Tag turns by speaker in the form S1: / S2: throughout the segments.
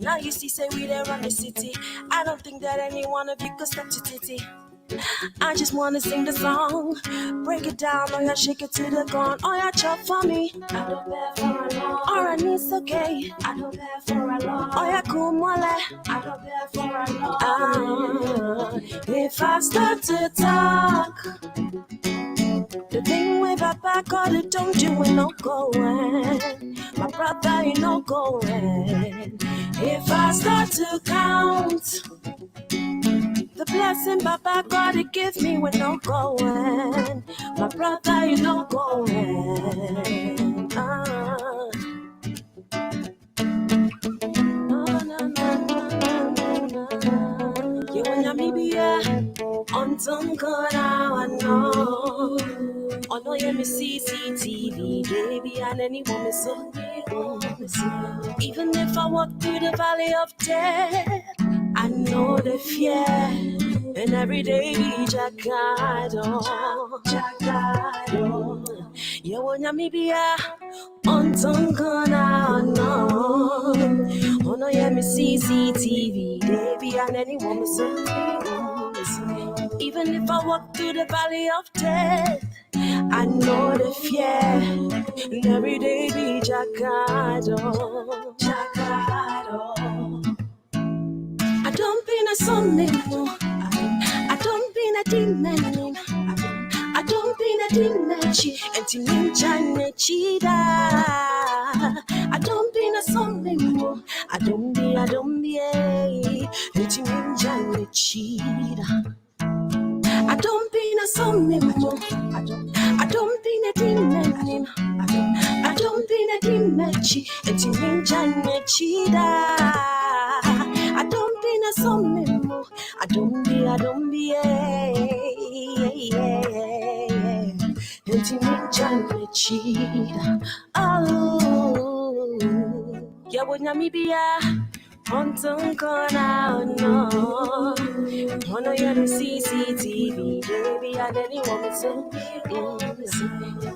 S1: Now you see, say we there run the city. I don't think that any one of you could step to titty. I just wanna sing the song, break it down, oh yeah, shake it to the ground, oh yeah, chop for me. I don't bear for a long, or I need okay. I don't bear for a long, oh yeah, cool mole. I don't bear for a long. If I start to talk, the thing with my back, all the don't you ain't no going. My brother ain't no going. If I start to count the blessing Baba God it give me when no going. My brother, you no going. You and me be on some corner, I know. Oh no, you me CCTV, baby, and any woman so. Even if I walk through the valley of death, I know the fear, and every day be Jackado. You want me be on Tongana, no. Oh no, yeah, me CCTV, baby, and any woman so. Even if I walk through the valley of death, I know the fear, and every day be Jackado. I don't be a something, I don't be a demon, I don't be a demon, and Timincha cheetah. I don't be a something, I don't be a Timincha cheetah. I don't be a something, I don't be a demon, I don't be a demon, and Timincha cheetah. I don't be a something, I don't be Intimate cheetah. Oh, yeah, would me be on some corner, no. Oh no, you're the CCTV, baby, and any woman so.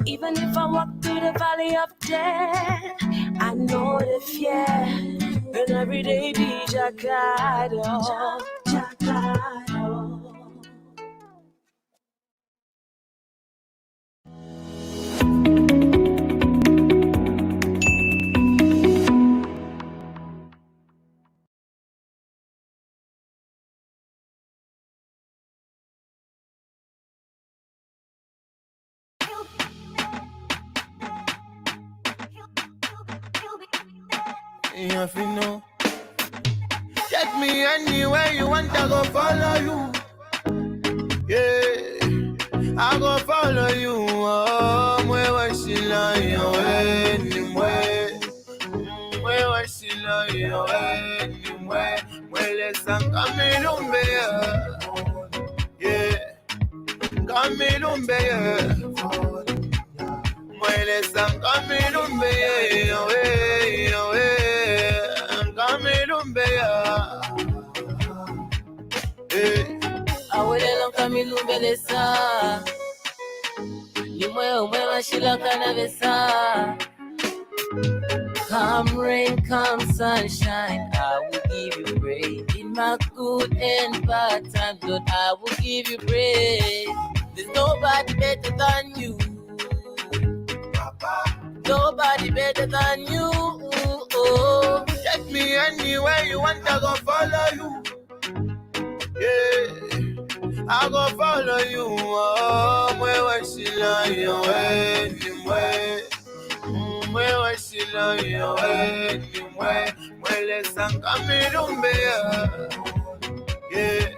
S1: Even if I walk through the valley of death, I know the fear, and every day be Jackado.
S2: If you know, take me anywhere you want, I go follow you. Yeah, I go follow you. Oh, where was she lying? Anywhere, where was she lying? Anywhere, where let's come in, yeah, come in, where let's come in,
S3: Awelelo kamilumbe lesa Nimwe mashila kanavesa. Come rain, come sunshine, I will give you praise. In my good and bad times, Lord, I will give you praise. There's nobody better than you, nobody better than you. Oh,
S2: take me anywhere you want, I go follow you. Yeah, I go follow you. Oh, where was she lying? Anywhere, where was she lying? Anywhere, where let's come in, yeah,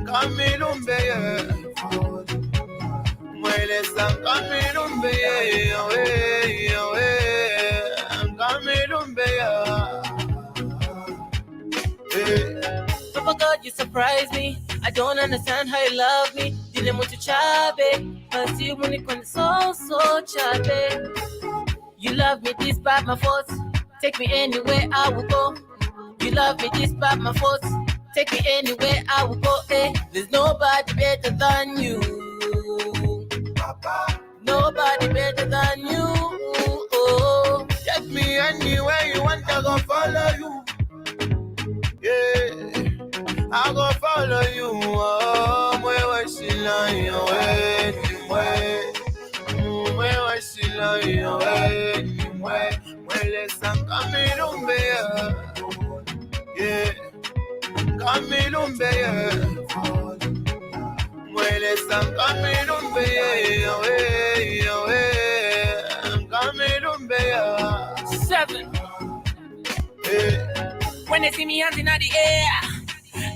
S2: come in, where let's come in,
S3: Papa God, you surprise me. I don't understand how you love me. Dile mucho chabe, but you when it comes so chabe. You love me despite my faults. Take me anywhere I will go. You love me despite my faults. Take me anywhere I will go. Eh. There's nobody better than you, Papa. Nobody better than you. Oh,
S2: take me anywhere you want to go Yeah, Camilumbe, Muele San Camilumbe, Camilumbe,
S3: 7. When they see me hands in the air,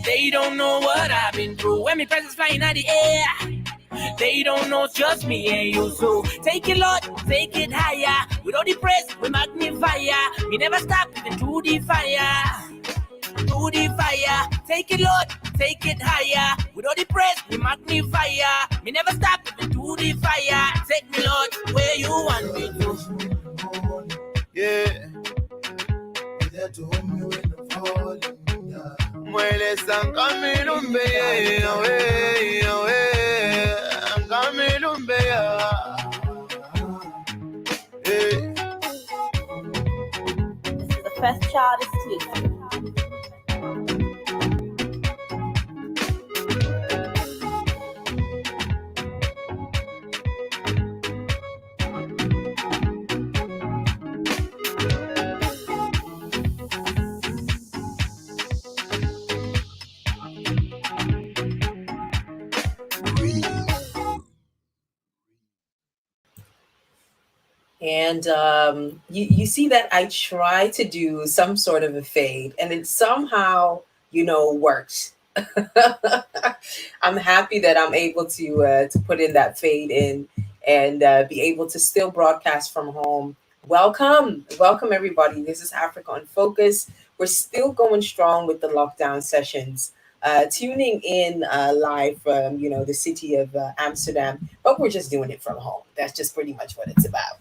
S3: they don't know what I've been through. When me presence flying in the air, they don't know it's just me and you. So take it, Lord, take it higher. With all the praise, we magnify ya. Me never stop even through the fire. Through the fire, take it, Lord, take it higher. With all the praise, we magnify ya. Me never stop even through the fire. Take me, Lord, where you want me to.
S2: Yeah. There to hold me when I'm falling. Muele San Camilumbe, Camilumbe,
S1: This is the first child is too.
S4: And you see that I try to do some sort of a fade, and it somehow, works. I'm happy that I'm able to put in that fade in and be able to still broadcast from home. Welcome everybody. This is Africa on Focus. We're still going strong with the lockdown sessions. Tuning in live from the city of Amsterdam, but we're just doing it from home. That's just pretty much what it's about.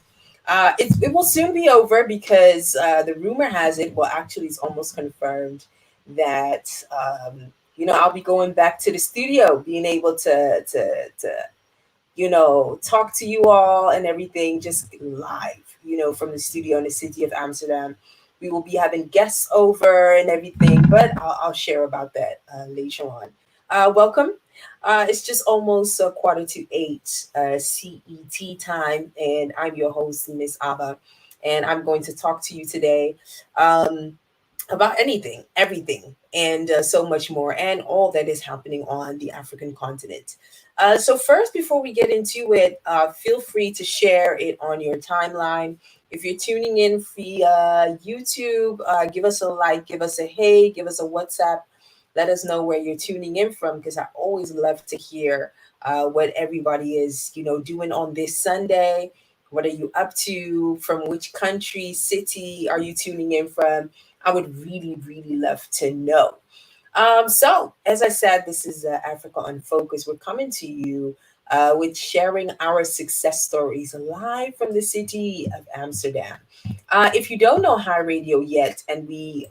S4: It will soon be over because the rumor has it, well, actually, it's almost confirmed that I'll be going back to the studio, being able to talk to you all and everything just live, from the studio in the city of Amsterdam. We will be having guests over and everything, but I'll share about that later on. Welcome. It's just almost 7:45 CET time, and I'm your host, MS.ABA, and I'm going to talk to you today about anything, everything, and so much more, and all that is happening on the African continent. So first, before we get into it, feel free to share it on your timeline. If you're tuning in via YouTube, give us a like, give us a hey, give us a WhatsApp. Let us know where you're tuning in from, because I always love to hear what everybody is, doing on this Sunday. What are you up to? From which country, city are you tuning in from? I would really, really love to know. So, as I said, this is Africa on Focus. We're coming to you with sharing our success stories live from the city of Amsterdam. If you don't know Hiradio yet, and we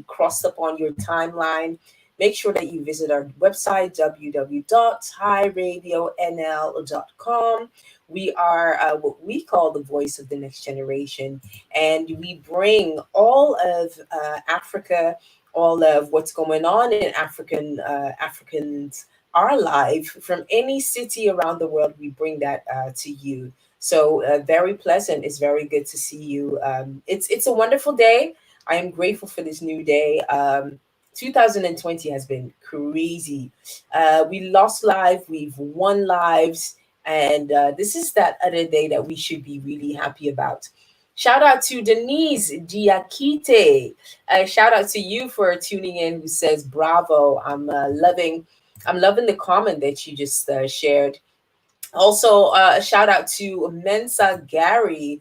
S4: crossed up on your timeline, make sure that you visit our website, www.hiradionl.com. We are what we call the voice of the next generation, and we bring all of Africa, all of what's going on in Africans our life from any city around the world. We bring that to you. So very pleasant. It's very good to see you. It's a wonderful day. I am grateful for this new day. 2020 has been crazy. We lost lives, we've won lives, and this is that other day that we should be really happy about. Shout out to Denise Diakite. Shout out to you for tuning in. Who says bravo? I'm loving the comment that you just shared. Also, a shout out to Mensa Gary,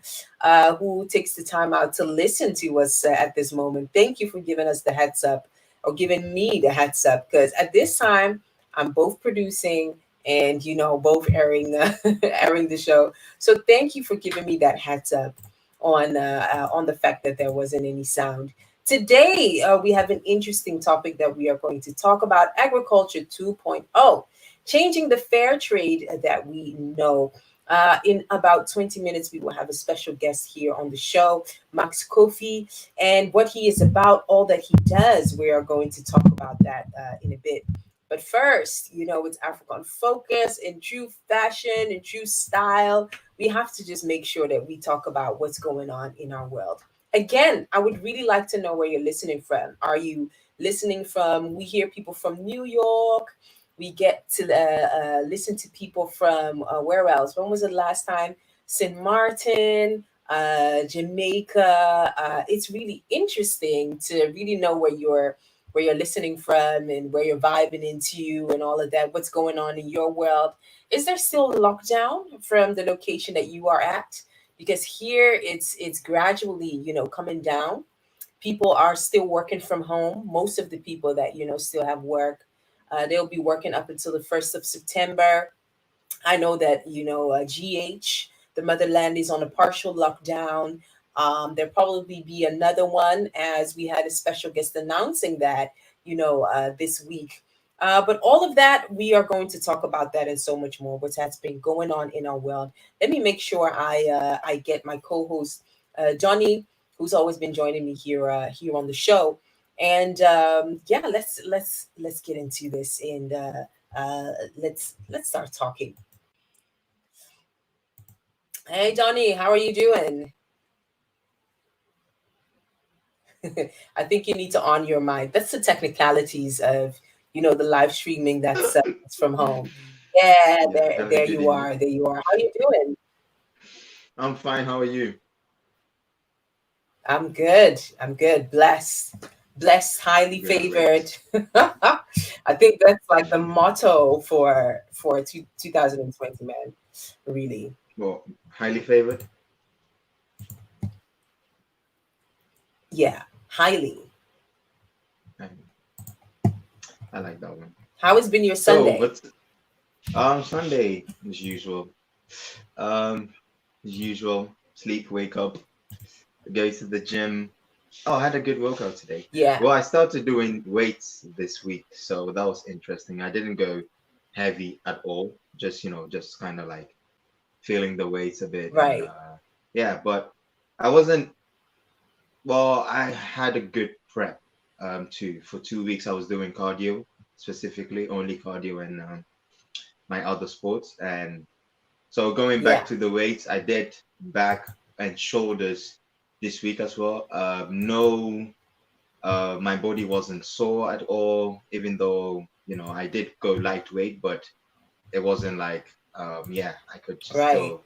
S4: who takes the time out to listen to us at this moment. Thank you for giving us the heads up, or giving me the heads up, because at this time I'm both producing and both airing airing the show. So thank you for giving me that heads up on the fact that there wasn't any sound. Today, we have an interesting topic that we are going to talk about: agriculture 2.0, changing the fair trade that we know. In about 20 minutes, we will have a special guest here on the show, Max Koffi, and what he is about, all that he does. We are going to talk about that in a bit. But first, it's African focus in true fashion, in true style. We have to just make sure that we talk about what's going on in our world. Again, I would really like to know where you're listening from. Are you listening from, we hear people from New York. We get to listen to people from where else? When was the last time? St. Martin, Jamaica. It's really interesting to really know where you're listening from and where you're vibing into and all of that. What's going on in your world? Is there still lockdown from the location that you are at? Because here it's gradually coming down. People are still working from home. Most of the people that still have work, they'll be working up until the 1st of September. I know that GH, the motherland, is on a partial lockdown. There'll probably be another one, as we had a special guest announcing that this week. But all of that, we are going to talk about that and so much more. What has been going on in our world. Let me make sure I get my co-host Donny, who's always been joining me here on the show. And yeah, let's get into this and let's start talking. Hey, Donny, how are you doing? I think you need to on your mic. That's the technicalities of, the live streaming that's from home. Yeah,
S5: Yeah,
S4: there
S5: hello, good
S4: you
S5: evening.
S4: are. There you are. How you doing?
S5: I'm fine. How are you?
S4: I'm good. I'm good. Blessed, highly
S5: Great,
S4: favored.
S5: great.
S4: I think that's like the motto for 2020, man. Really.
S5: Well, highly favored.
S4: Yeah, highly.
S5: I, I like that one.
S4: How has been your
S5: So,
S4: Sunday?
S5: what's Sunday as usual. Um, as usual, sleep, wake up, go to the gym. Oh, I had a good workout today.
S4: Yeah,
S5: Well, I started doing weights this week, so that was interesting. I didn't go heavy at all. Just just kind of like feeling the weights a bit, and
S4: right.
S5: yeah. But I wasn't. Well, I had a good prep too. For 2 weeks, I was doing cardio, specifically only cardio and my other sports. And so going back
S4: Yeah,
S5: to the weights, I did back and shoulders this week as well. No, my body wasn't sore at all, even though I did go lightweight, but it wasn't like yeah, I could just
S4: right.
S5: still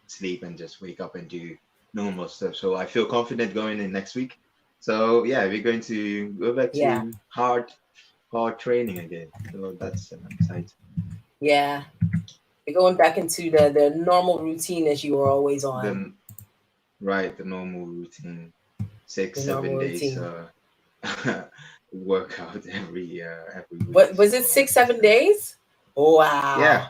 S5: sleep and just wake up and do normal stuff. So I feel confident going in next week. So yeah, we're going to go back
S4: Yeah,
S5: to hard training again. So that's exciting.
S4: yeah. You're going back into the normal routine that you were always on.
S5: Then right, the normal routine, six
S4: The normal
S5: seven days
S4: routine.
S5: workout every week.
S4: What was it?
S5: So
S4: Six, 7 days?
S5: yeah,
S4: Wow,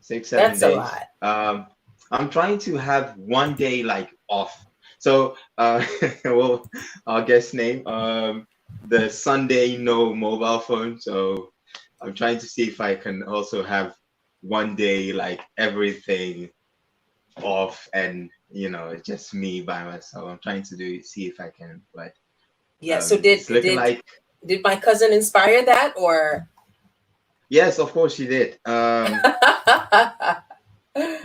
S5: 6 7
S4: that's a
S5: days.
S4: lot.
S5: I'm trying to have one day like off. So well, our guest name, the Sunday no mobile phone. So I'm trying to see if I can also have one day like everything off, and it's just me by myself. I'm trying to see if I can, but
S4: Yeah. So
S5: it's looking like
S4: did my cousin inspire that or?
S5: yes, of course she did.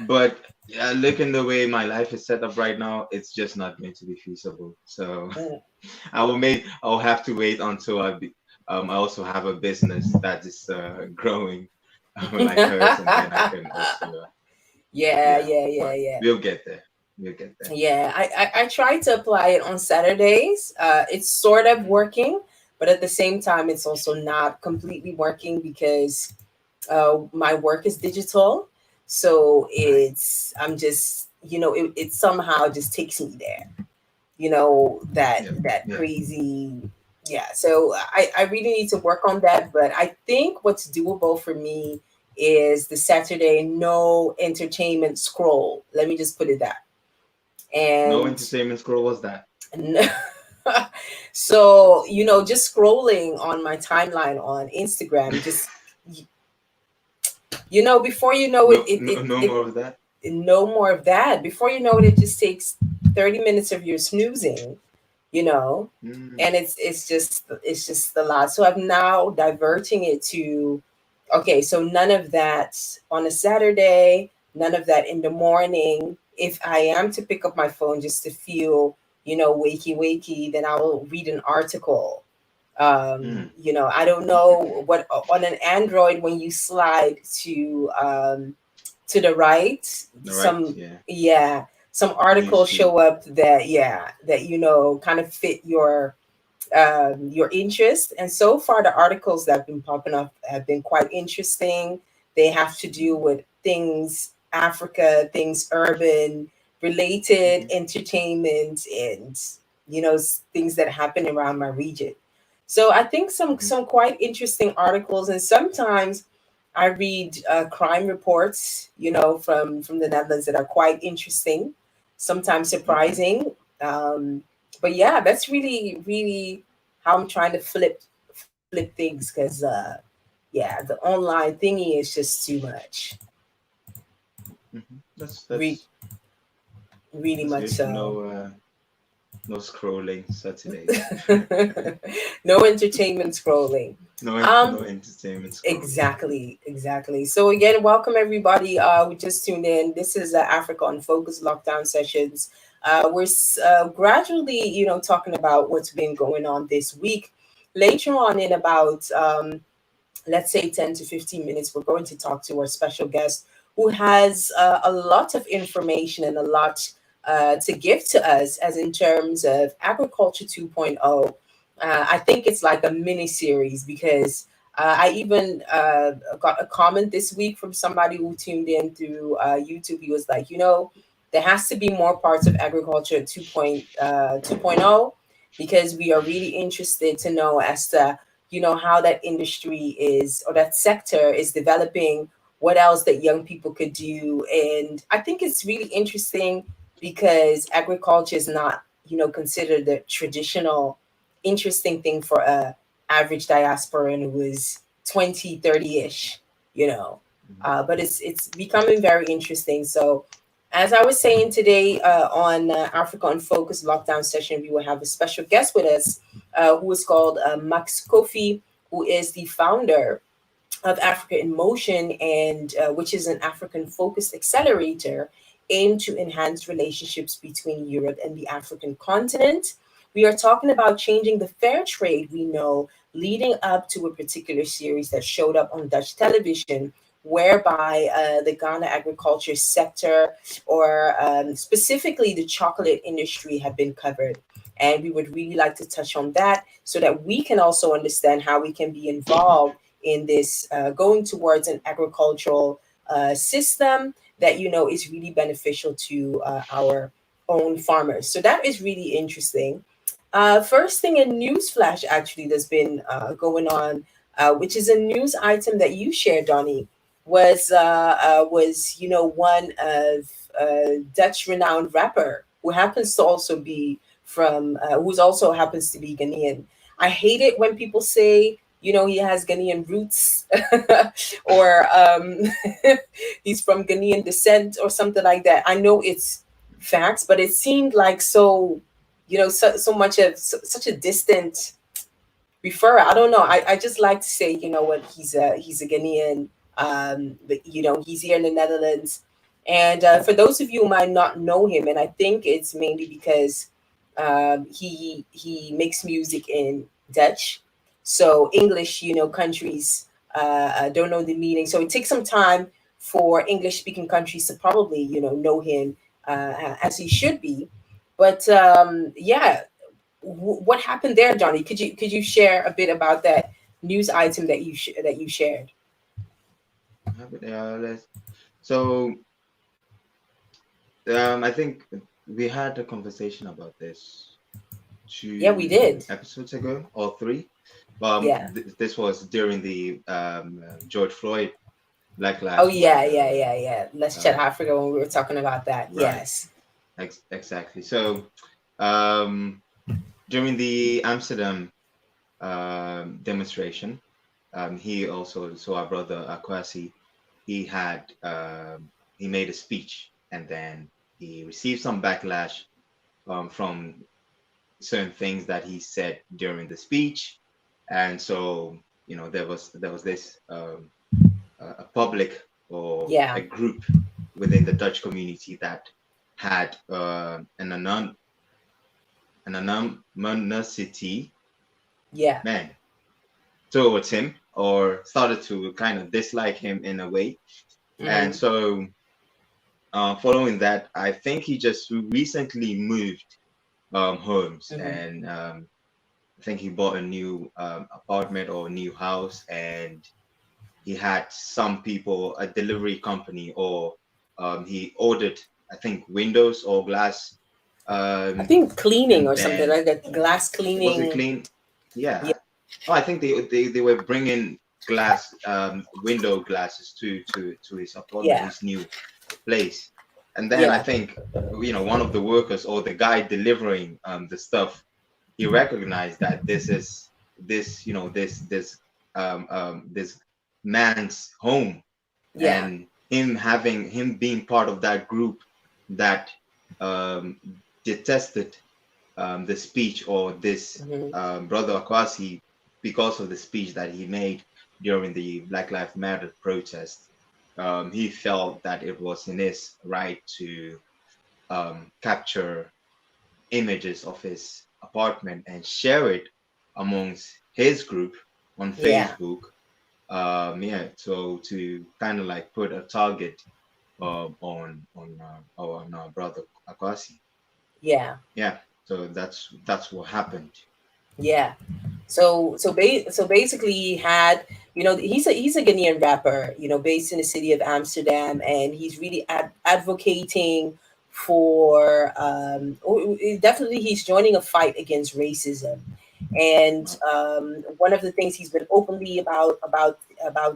S5: But yeah, looking the way my life is set up right now, it's just not going to be feasible. So I'll have to wait until I also have a business that is growing like hers, and then I can also
S4: Yeah,
S5: yeah.
S4: yeah, yeah,
S5: But
S4: yeah.
S5: we'll get there. We'll get there.
S4: Yeah, I try to apply it on Saturdays. It's sort of
S5: Mhm.
S4: working, but at the same time, it's also not completely working because my work is digital. So
S5: Right.
S4: I'm just, it somehow just takes me there, that
S5: Yeah. Yeah.
S4: crazy. Yeah. So I really need to work on that. But I think what's doable for me is the Saturday no entertainment scroll. Let me just put it that.
S5: No
S4: And
S5: entertainment scroll was that.
S4: so, just scrolling on my timeline on Instagram, just, before you know it,
S5: No, no, no more of that.
S4: no more of that. Before you know it, it just takes 30 minutes of your snoozing. you know, and it's just a lot. So I'm now diverting it to, okay, so none of that on a Saturday, none of that in the morning. If I am to pick up my phone just to feel, wakey wakey, then I will read an article. I don't know what on an Android, when you slide to the right,
S5: The right,
S4: some,
S5: yeah.
S4: yeah, some articles
S5: Newsfeed.
S4: show up that, yeah, that, kind of fit your interest. And so far, the articles that have been popping up have been quite interesting. They have to do with things Africa, things urban related,
S5: Mm-hmm.
S4: entertainment, and things that happen around my region. So I think
S5: Mm-hmm.
S4: some quite interesting articles, and sometimes I read crime reports, from the Netherlands, that are quite interesting, sometimes
S5: Okay.
S4: surprising. Um, but yeah, that's really, really how I'm trying to flip things, because yeah, the online thingy is just too much.
S5: Mm-hmm. That's
S4: Re-
S5: that's
S4: Really
S5: that's
S4: much
S5: good.
S4: so.
S5: No scrolling Saturdays.
S4: No entertainment scrolling.
S5: No
S4: Um,
S5: entertainment scrolling.
S4: exactly. So again, welcome everybody. We just tuned in. This is Africa on Focus Lockdown Sessions. We're gradually, talking about what's been going on this week. Later on, in about let's say 10 to 15 minutes, we're going to talk to our special guest who has a lot of information and a lot to give to us, as in terms of Agriculture 2.0. I think it's like a mini series, because I even got a comment this week from somebody who tuned in through YouTube. He was like, there has to be more parts of Agriculture 2.0, because we are really interested to know as to how that industry is, or that sector is developing, what else that young people could do. And I think it's really interesting, because agriculture is not considered the traditional interesting thing for a average diasporan who is 20, 30ish, you know
S5: Mm-hmm.
S4: but it's becoming very interesting. So as I was saying today, on Africa on Focus Lockdown Session, we will have a special guest with us, who is called Max Koffi, who is the founder of Africa in Motion, and which is an African focused accelerator aimed to enhance relationships between Europe and the African continent. We are talking about changing the fair trade we know, leading up to a particular series that showed up on Dutch television, whereby the Ghana agriculture sector, or specifically the chocolate industry, have been covered. And we would really like to touch on that, so that we can also understand how we can be involved in this, going towards an agricultural system that is really beneficial to our own farmers. So that is really interesting. First thing, a news flash actually that's been going on, which is a news item that you shared, Donny, was one of Dutch renowned rapper, who happens to also be from who's also happens to be Ghanaian. I hate it when people say he has Ghanaian roots, or he's from Ghanaian descent, or something like that. I know it's facts, but it seemed like so, so much of such a distant refer. I don't know. I just like to say, what, he's a Ghanaian. But he's here in the Netherlands, and for those of you who might not know him, and I think it's mainly because he makes music in Dutch, so English, countries don't know the meaning. So it takes some time for English speaking countries to probably know him as he should be. But yeah, what happened there, Johnny? Could you share a bit about that news item that you shared?
S5: So I think we had a conversation about this
S4: Yeah, we
S5: 2
S4: did.
S5: episodes ago or three.
S4: Yeah.
S5: This was during the George Floyd Black
S4: Oh
S5: Lives
S4: yeah,
S5: Matter.
S4: yeah, yeah, yeah. Let's chat
S5: Uh,
S4: Africa when we were talking about that.
S5: right,
S4: Yes.
S5: exactly. So um, during the Amsterdam demonstration, so our brother Akwasi, he made a speech, and then he received some backlash from certain things that he said during the speech. And so, there was this a public or a
S4: Yeah.
S5: group within the Dutch community that had an anonymity,
S4: Yeah.
S5: man, towards him, or started to kind of dislike him in a way. And
S4: Mm-hmm.
S5: so, following that, I think he just recently moved homes,
S4: Mm-hmm.
S5: and I think he bought a new apartment or a new house, and he had some people, a delivery company, or he ordered, I think, windows or glass,
S4: I think cleaning
S5: and
S4: or something
S5: then
S4: like that. Glass
S5: was it
S4: cleaning.
S5: clean?
S4: Yeah.
S5: Yeah. Oh, I think they were bringing glass, window glasses to his apartment,
S4: Yeah.
S5: his new place. And then I
S4: Yeah.
S5: think, one of the workers or the guy delivering the stuff, he recognized that this man's home,
S4: Yeah.
S5: and him being part of that group that um, detested the speech, or this
S4: Mm-hmm.
S5: brother Akwasi, because of the speech that he made during the Black Lives Matter protest. He felt that it was in his right to capture images of his apartment and share it amongst his group on
S4: Yeah.
S5: Facebook. Yeah, so to kind of like put a target on our brother Akwasi.
S4: Yeah.
S5: Yeah, so that's what happened.
S4: Yeah. So basically he had, he's a Ghanaian rapper, based in the city of Amsterdam, and he's really advocating for definitely he's joining a fight against racism. And one of the things he's been openly about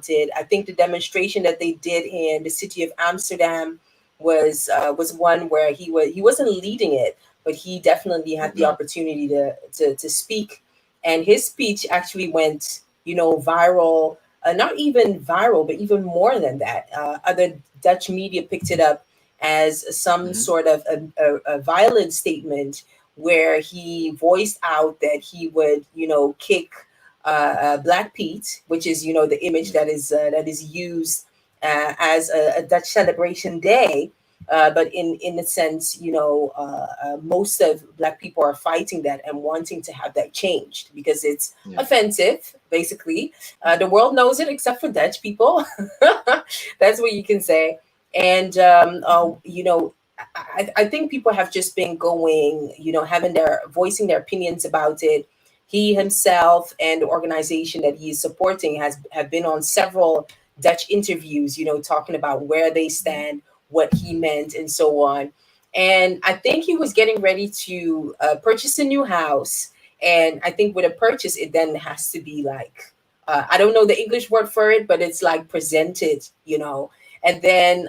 S4: it, I think the demonstration that they did in the city of Amsterdam was one where he wasn't leading it, but he definitely had the
S5: No.
S4: opportunity to speak, and his speech actually went, viral. Not even viral, but even more than that. Other Dutch media picked it up as some
S5: Hmm.
S4: sort of a violent statement where he voiced out that he would, kick Black Pete, which is, the image
S5: Yeah.
S4: that is used as a Dutch celebration day. But in a sense, most of Black people are fighting that and wanting to have that changed because it's
S5: Yeah.
S4: offensive, basically. The world knows it except for Dutch people. That's what you can say. And,
S5: Hmm.
S4: I think people have just been going, having voicing their opinions about it. He himself and the organization that he is supporting have been on several Dutch interviews, talking about where they
S5: Hmm.
S4: stand, what he meant, and so on. And I think he was getting ready to purchase a new house. And I think with a purchase, it then has to be like, I don't know the English word for it, but it's like presented, And then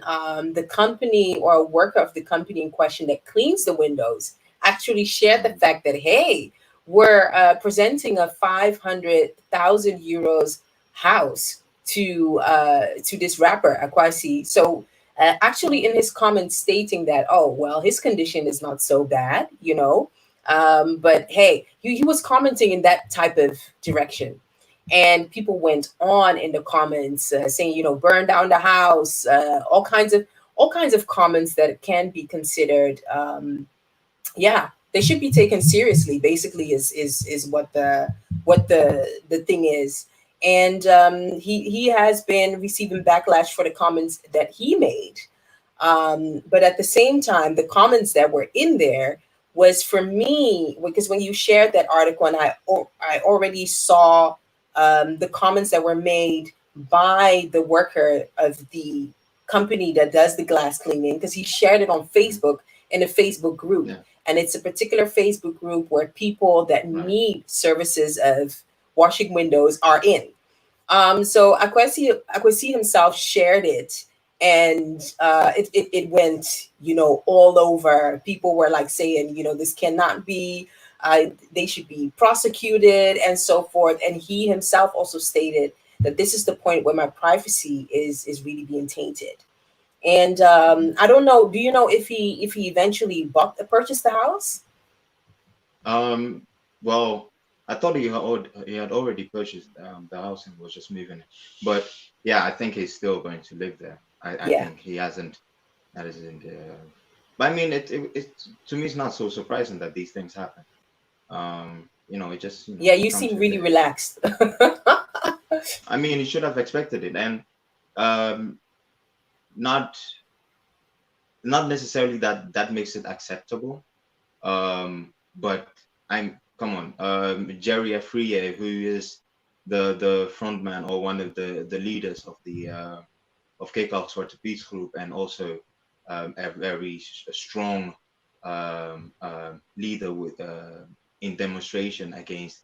S4: the company or a worker of the company in question that cleans the windows actually shared the fact that, hey, we're presenting a 500,000 euros house to this rapper Akwasi. So actually, in his comments, stating that, oh well, his condition is not so bad, but hey, he was commenting in that type of direction, and people went on in the comments saying, burn down the house, all kinds of comments that can be considered, yeah, they should be taken seriously. Basically, is what the thing is. And he has been receiving backlash for the comments that he made. But at the same time, the comments that were in there was, for me, because when you shared that article, and I already saw the comments that were made by the worker of the company that does the glass cleaning, because he shared it on
S5: Hmm.
S4: Facebook in a Facebook group.
S5: Yeah.
S4: And it's a particular Facebook group where people that
S5: Right.
S4: need services of washing windows are in. So Akwesi himself shared it, and it went, all over. People were like saying, this cannot be. They should be prosecuted and so forth. And he himself also stated that this is the point where my privacy is really being tainted. And
S5: Hmm.
S4: I don't know. Do you know if he eventually purchased the house?
S5: Um, well, I thought he had already purchased the house and was just moving it. But yeah, I think he's still going to live there. I
S4: Yeah.
S5: think he hasn't. That isn't. But I mean, it to me, it's not so surprising that these things happen. It just
S4: Yeah, you
S5: comes
S4: seem
S5: with
S4: really
S5: it.
S4: relaxed.
S5: I mean, he should have expected it, and um, not not necessarily that that makes it acceptable. But I'm come on, Jerry Afriye, who is the frontman or one of the leaders of the of Cake Oxford Peace Group, and also a very strong leader with in demonstration against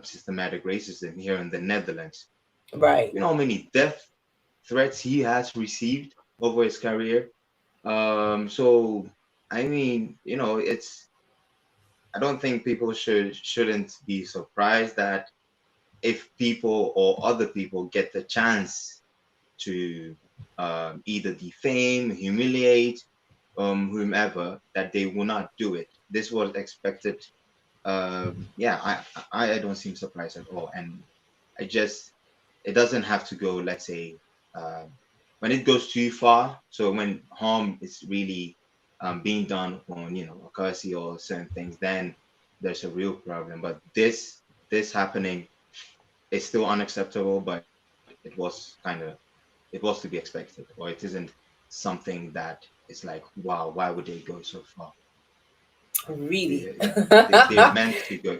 S5: systematic racism here in the Netherlands.
S4: Right.
S5: You know how many death threats he has received over his career. So I mean, it's I don't think people shouldn't be surprised that if people or other people get the chance to either defame, humiliate, whomever, that they will not do it. This was expected. Yeah, I don't seem surprised at all, and I just it doesn't have to go. Let's say when it goes too far. So when harm is really being done on a courtesy or certain things, then there's a real problem. But this happening is still unacceptable. But it was to be expected, or it isn't something that is like, wow, why would they go so far?
S4: Really.
S5: They meant to go.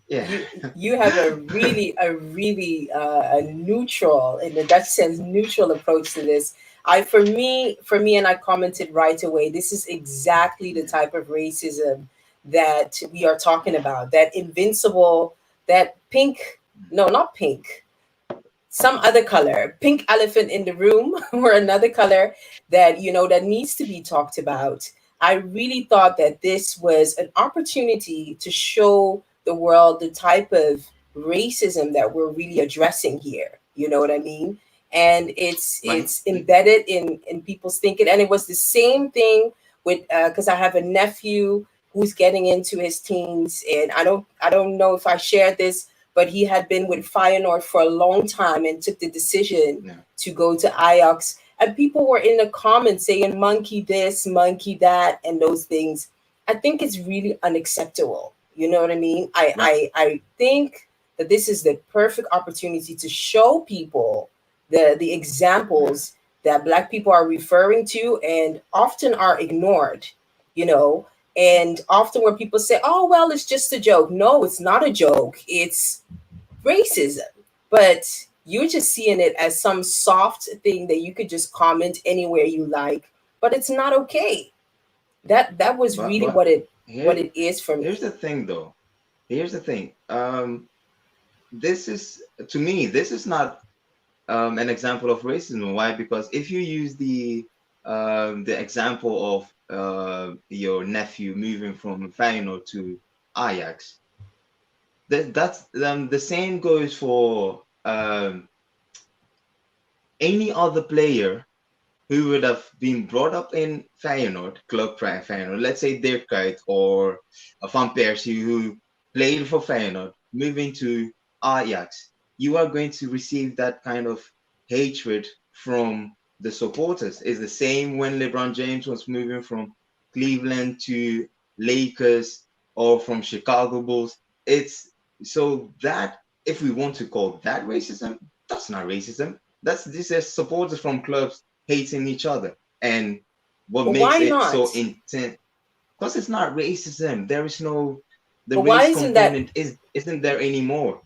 S5: Yeah.
S4: You have a really a neutral, in the Dutch sense, neutral approach to this. For me, and I commented right away, this is exactly the
S5: Yeah.
S4: type of racism that we are talking about. That invincible, that pink, no, not pink, some other color, pink elephant in the room, or another color that that needs to be talked about. I really thought that this was an opportunity to show the world the type of racism that we're really addressing here. You know what I mean? And it's
S5: When
S4: it's embedded in people's thinking. And it was the same thing with, because I have a nephew who's getting into his teens, and I don't know if I shared this, but he had been with Feyenoord for a long time and took the decision
S5: yeah.
S4: to go to Ajax. And people were in the comments saying monkey this, monkey that, and those things. I think it's really unacceptable. You know what I mean? I
S5: When
S4: I, I think that this is the perfect opportunity to show people the
S5: yeah.
S4: examples that Black people are referring to and often are ignored. You know, and often where people say, oh, well, it's just a joke. No, it's not a joke. It's racism. But you're just seeing it as some soft thing that you could just comment anywhere you like. But it's not okay. That was really
S5: But
S4: what
S5: here
S4: it is for
S5: here's
S4: me.
S5: the thing though. Here's the thing. This is to me. This is not an example of racism. Why? Because if you use the example of your nephew moving from Feyenoord to Ajax, that's the same goes for any other player who would have been brought up in Feyenoord, Club Feyenoord. Let's say Dirk Kuyt or Van Persie, who played for Feyenoord, moving to Ajax. You are going to receive that kind of hatred from the supporters. It's the same when LeBron James was moving from Cleveland to Lakers or from Chicago Bulls. It's so that if we want to call that racism, that's not racism. That's this is supporters from clubs hating each other. And what
S4: But
S5: makes
S4: why
S5: it so
S4: not?
S5: intense, because it's not racism. There is no the
S4: But why
S5: race
S4: isn't that
S5: component isn't there anymore.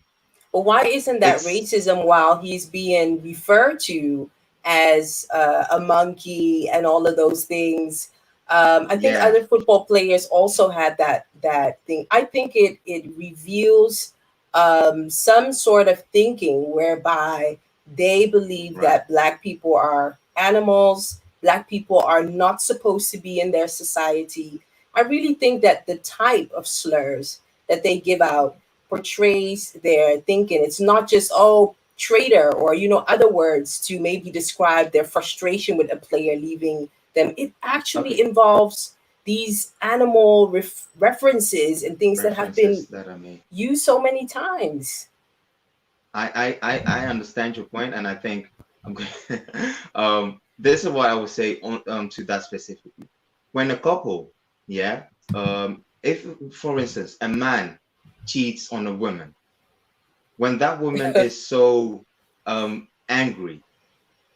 S4: But why isn't that
S5: It's
S4: racism while he's being referred to as a monkey and all of those things? I think
S5: yeah,
S4: other football players also had that thing. I think it reveals some sort of thinking whereby they believe
S5: right.
S4: that Black people are animals. Black people are not supposed to be in their society. I really think that the type of slurs that they give out portrays their thinking. It's not just, oh, traitor, or other words to maybe describe their frustration with a player leaving them. It actually
S5: Okay.
S4: involves these animal references and things that have been
S5: References that I made.
S4: used so many times.
S5: I understand your point, and I think I'm going. This is what I would say to that specifically. When a couple, yeah, if for instance a man cheats on a woman, when that woman is so angry,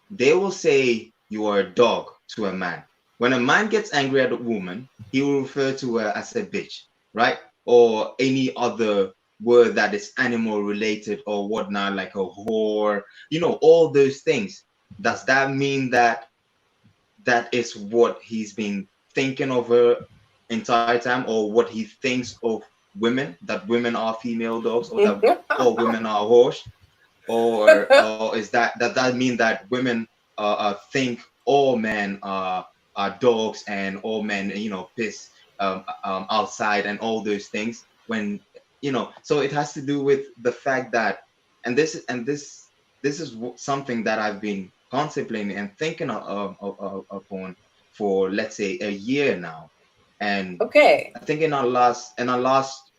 S5: they will say you are a dog to a man. When a man gets angry at a woman, he will refer to her as a bitch, right? Or any other word that is animal related or whatnot, like a whore, all those things. Does that mean that that is what he's been thinking of her entire time, or what he thinks of women, that women are female dogs, or that all women are horse? Or is that mean that women think all men are dogs and all men piss outside and all those things? When so it has to do with the fact that, and this is something that I've been contemplating and thinking upon for, let's say, a year now. And
S4: Okay.
S5: I think in our last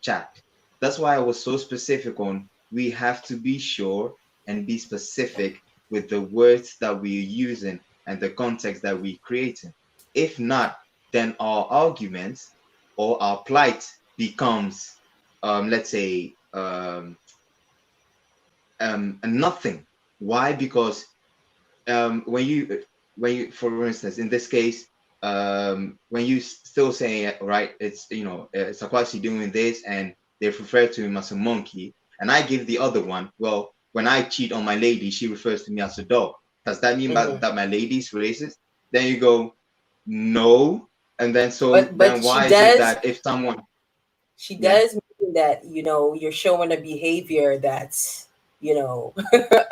S5: chat, that's why I was so specific on, we have to be sure and be specific with the words that we're using and the context that we're creating. If not, then our arguments or our plight becomes, let's say, nothing. Why? Because when you, for instance, in this case, when you still saying it, right, it's Akwasi doing this, and they refer to him as a monkey, and I give the other one, well, when I cheat on my lady, she refers to me as a dog. Does that mean that my lady's racist? Then you go, no. And then, so
S4: But
S5: then why is it that if someone,
S4: she
S5: yeah,
S4: does mean that, you're showing a behavior that's,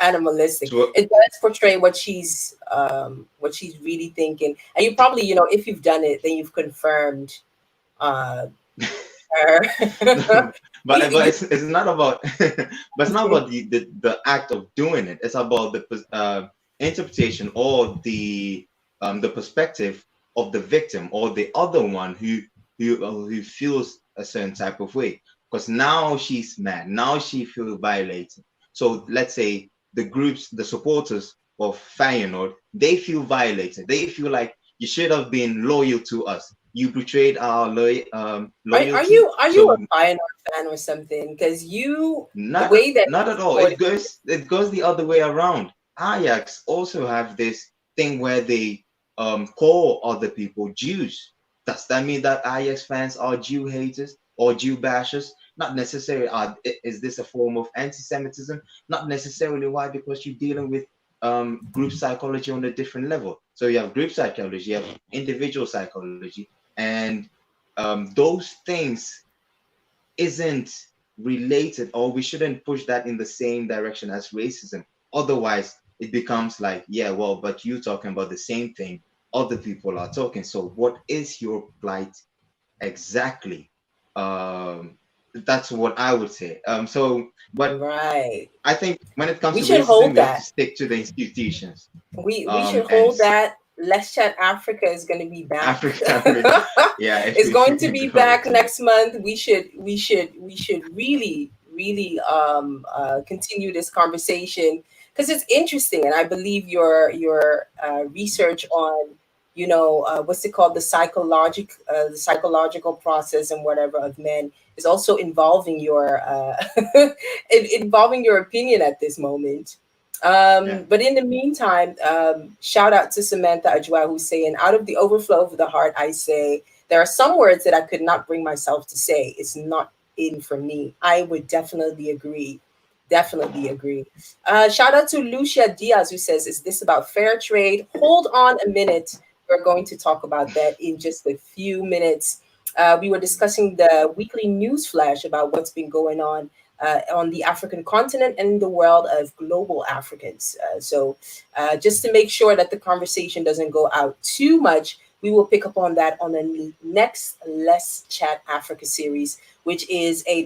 S4: animalistic.
S5: to
S4: It does portray what she's really thinking. And you probably, if you've done it, then you've confirmed uh her.
S5: but it's not about but it's not about the act of doing it. It's about the interpretation, or the perspective of the victim, or the other one who feels a certain type of way, because now she's mad, now she feels violated. So let's say the supporters of Feyenoord, they feel violated, they feel like you should have been loyal to us, you betrayed our
S4: Are
S5: loyalty.
S4: you are you
S5: So
S4: a Feyenoord fan or something? Because the
S5: not
S4: way that
S5: not
S4: you
S5: at all.
S4: support
S5: It goes the other way around. Ajax also have this thing where they call other people Jews. Does that mean that Ajax fans are Jew haters or Jew bashers? Not necessarily. Is this a form of anti-Semitism? Not necessarily. Why? Because you're dealing with group psychology on a different level. So you have group psychology, you have individual psychology, and those things isn't related, or we shouldn't push that in the same direction as racism. Otherwise it becomes like, yeah, well, but you talking about the same thing other people are talking, so what is your plight exactly? That's what I would say. But
S4: right.
S5: I think when it comes
S4: We
S5: to
S4: should
S5: racism,
S4: hold
S5: we have to
S4: that.
S5: stick to the institutions.
S4: We should
S5: And
S4: hold that. Let's Chat Africa is going to be back.
S5: Africa, yeah, if
S4: It's going to
S5: we
S4: be
S5: go
S4: back
S5: into it.
S4: next month. We should really continue this conversation because it's interesting, and I believe your research on what's it called, the psychological process and whatever of men is also involving your involving your opinion at this moment.
S5: Yeah.
S4: But in the meantime, shout out to Samantha Ajwa, who's saying, out of the overflow of the heart, I say, there are some words that I could not bring myself to say. It's not in for me. I would definitely agree. Definitely agree. Shout out to Lucia Diaz, who says, is this about fair trade? Hold on a minute. We're going to talk about that in just a few minutes. We were discussing the weekly news flash about what's been going on the African continent and in the world of global Africans. So just to make sure that the conversation doesn't go out too much, we will pick up on that on the next Let's Chat Africa series, which is a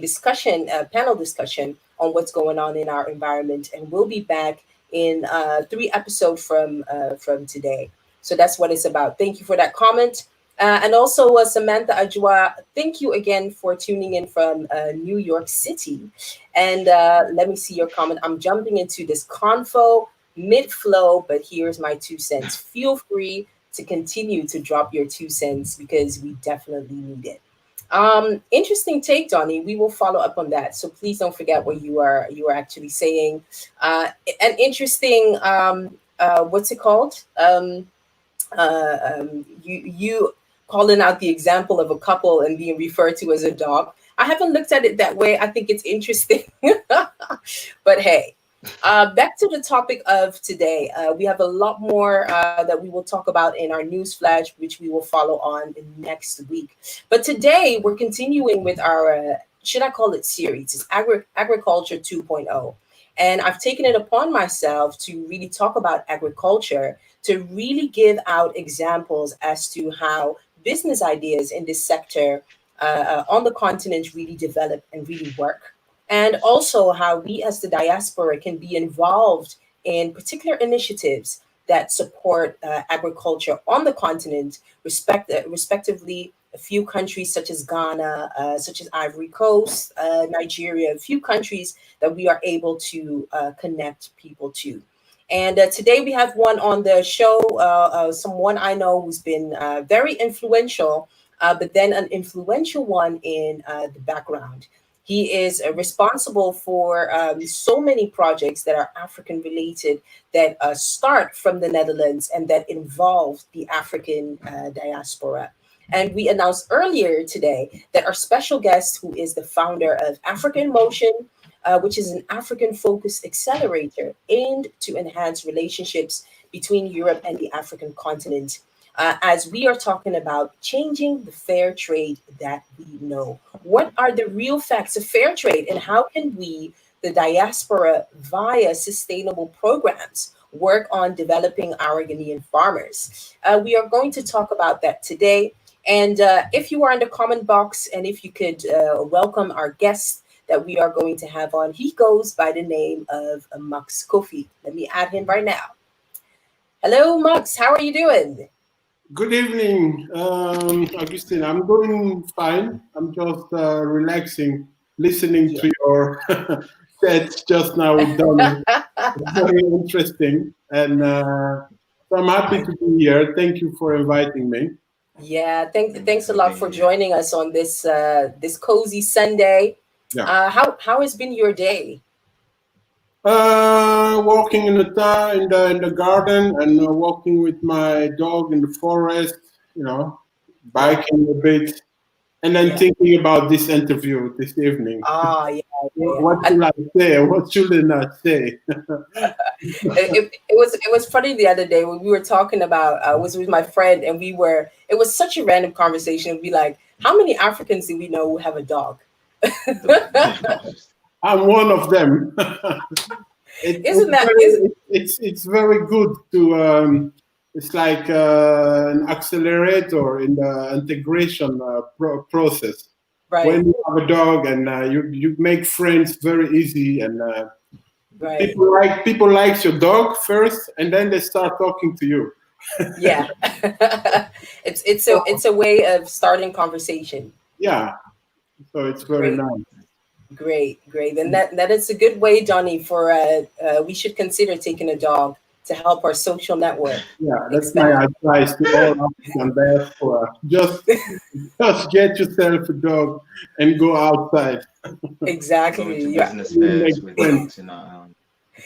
S4: panel discussion on what's going on in our environment. And we'll be back in 3 episodes from today. So that's what it's about. Thank you for that comment. And also, Samantha Ajwa, thank you again for tuning in from New York City. And let me see your comment. I'm jumping into this convo mid-flow, but here's my 2 cents. Feel free to continue to drop your 2 cents because we definitely need it. Interesting take, Donny. We will follow up on that. So please don't forget what you are actually saying. An interesting what's it called? You calling out the example of a couple and being referred to as a dog. I haven't looked at it that way. I think it's interesting. But hey, back to the topic of today. We have a lot more that we will talk about in our news flash, which we will follow on next week. But today we're continuing with our, should I call it series? It's Agriculture 2.0. And I've taken it upon myself to really talk about agriculture, to really give out examples as to how business ideas in this sector on the continent really develop and really work. And also how we as the diaspora can be involved in particular initiatives that support agriculture on the continent, respectively, a few countries such as Ghana, such as Ivory Coast, Nigeria, a few countries that we are able to connect people to. And today we have one on the show, someone I know who's been very influential, but then an influential one in the background. He is responsible for so many projects that are African related that start from the Netherlands and that involve the African diaspora. And we announced earlier today that our special guest, who is the founder of African Motion, which is an African focused accelerator aimed to enhance relationships between Europe and the African continent, as we are talking about changing the fair trade that we know. What are the real facts of fair trade, and how can we, the diaspora, via sustainable programs, work on developing our Ghanaian farmers? We are going to talk about that today. And if you are in the comment box, and if you could welcome our guest that we are going to have on, he goes by the name of Max Koffi. Let me add him right now. Hello, Max. How are you doing?
S6: Good evening, Augustine. I'm doing fine. I'm just relaxing, listening to your set just now with Donny. Very interesting. And so I'm happy to be here. Thank you for inviting me.
S4: Yeah, thanks a lot for joining us on this this cozy Sunday.
S6: Yeah.
S4: How has been your day?
S6: Walking in the garden, and walking with my dog in the forest. You know, biking a bit, and then thinking about this interview this evening.
S4: Yeah.
S6: What should I say? What should I not say?
S4: it was funny the other day when we were talking about. I was with my friend, and it was such a random conversation. We'd be like, how many Africans do we know who have a dog?
S6: I'm one of them. It's very good to. It's like an accelerator in the integration process.
S4: Right.
S6: When you have a dog, and you make friends very easy, and
S4: right.
S6: people like your dog first, and then they start talking to you.
S4: Yeah. it's a way of starting conversation.
S6: Yeah. So it's very nice.
S4: Great. And that is a good way, Donny, for we should consider taking a dog to help our social network.
S6: Yeah, that's my advice to all African diaspora. Just get yourself a dog and go outside.
S4: Exactly.
S5: Business fairs with dogs, you know.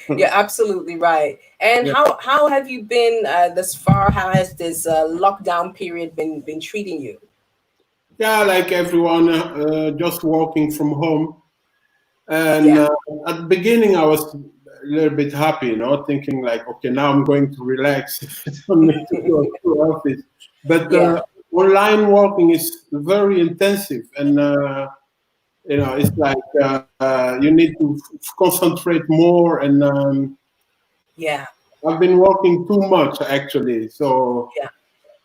S4: You're absolutely right. And how have you been thus far? How has this lockdown period been treating you?
S6: Yeah, like everyone, just working from home. And at the beginning, I was a little bit happy, thinking like, okay, now I'm going to relax. I don't need to go to office. But online working is very intensive, and it's like you need to concentrate more. And I've been working too much actually. So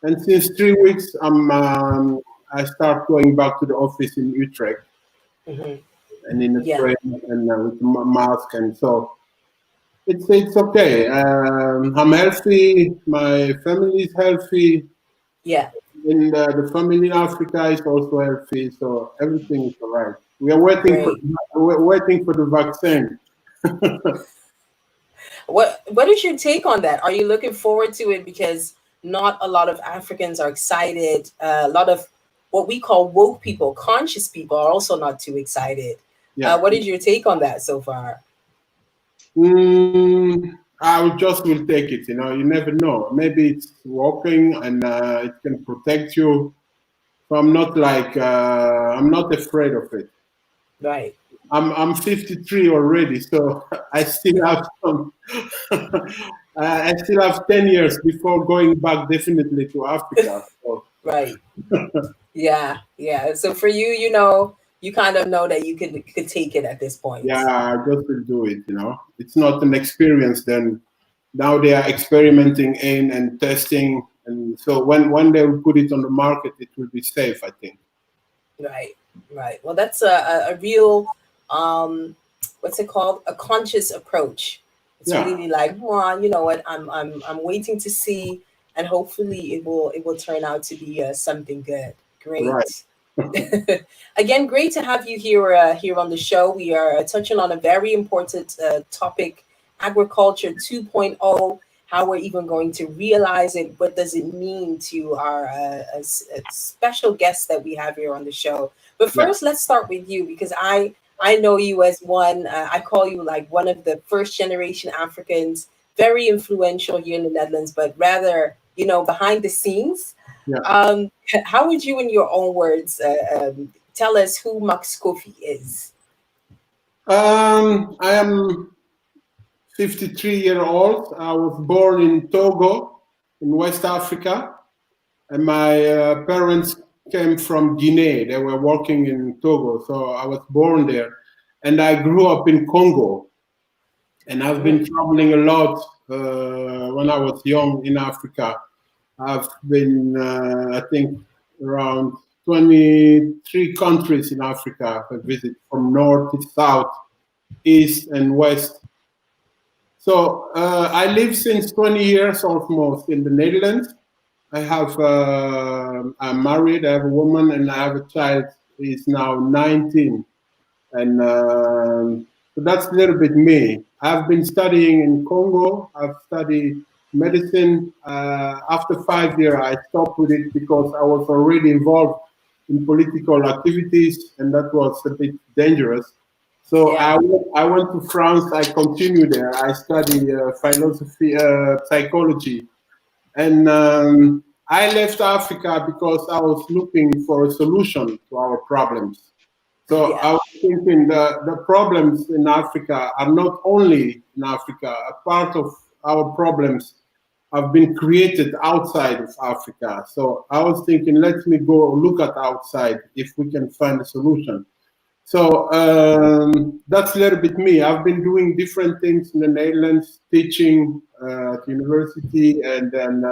S6: and since 3 weeks, I start going back to the office in Utrecht.
S4: Mm-hmm.
S6: And in the train, and with my mask, and so it's okay. I'm healthy. My family is healthy.
S4: Yeah.
S6: and the family in Africa is also healthy, so everything is all right. We are waiting
S4: Great.
S6: for the vaccine.
S4: What is your take on that? Are you looking forward to it? Because not a lot of Africans are excited. A lot of what we call woke people, conscious people, are also not too excited.
S6: Yeah.
S4: What is your take on that so far?
S6: Will take it. You know, you never know. Maybe it's working and it can protect you. So I'm not like I'm not afraid of it.
S4: Right.
S6: I'm 53 already, so I still have some. I still have 10 years before going back definitely to Africa. So.
S4: Right. Yeah. So for you, you know, you kind of know that you could take it at this point.
S6: Yeah, I just will do it. You know, it's not an experience. Then now they are experimenting in and testing, and so when they will put it on the market, it will be safe, I think.
S4: Right. Well, that's a real what's it called? A conscious approach. It's really like, well, you know what? I'm waiting to see, and hopefully it will turn out to be something good. Great.
S6: Right.
S4: Again, great to have you here here on the show. We are touching on a very important topic, agriculture 2.0. How we're even going to realize it. What does it mean to our special guests that we have here on the show? But first, let's start with you, because I know you as one. I call you like one of the first generation Africans, very influential here in the Netherlands, but rather, you know, behind the scenes.
S6: Yeah.
S4: How would you, in your own words, tell us who Max Koffi is?
S6: I am 53-year-old. I was born in Togo, in West Africa, and my parents came from Guinea. They were working in Togo, so I was born there. And I grew up in Congo, and I've been traveling a lot when I was young in Africa. I've been, I think, around 23 countries in Africa I visit, from north to south, east and west. So I live since 20 years almost in the Netherlands. I'm married, I have a woman, and I have a child. He's now 19. And so that's a little bit me. I've been studying in Congo. I've studied medicine. After 5 years, I stopped with it because I was already involved in political activities, and that was a bit dangerous. So I went to France. I continued there. I studied philosophy, psychology, and I left Africa because I was looking for a solution to our problems. So I was thinking the problems in Africa are not only in Africa. A part of our problems have been created outside of Africa. So I was thinking, let me go look at outside if we can find a solution. So that's a little bit me. I've been doing different things in the Netherlands, teaching at university, and then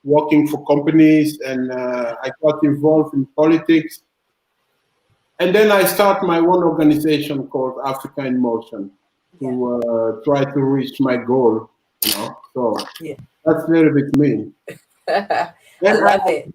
S6: working for companies, and I got involved in politics. And then I start my own organization called Africa in Motion to try to reach my goal. You know, so that's a little bit me.
S4: I love it.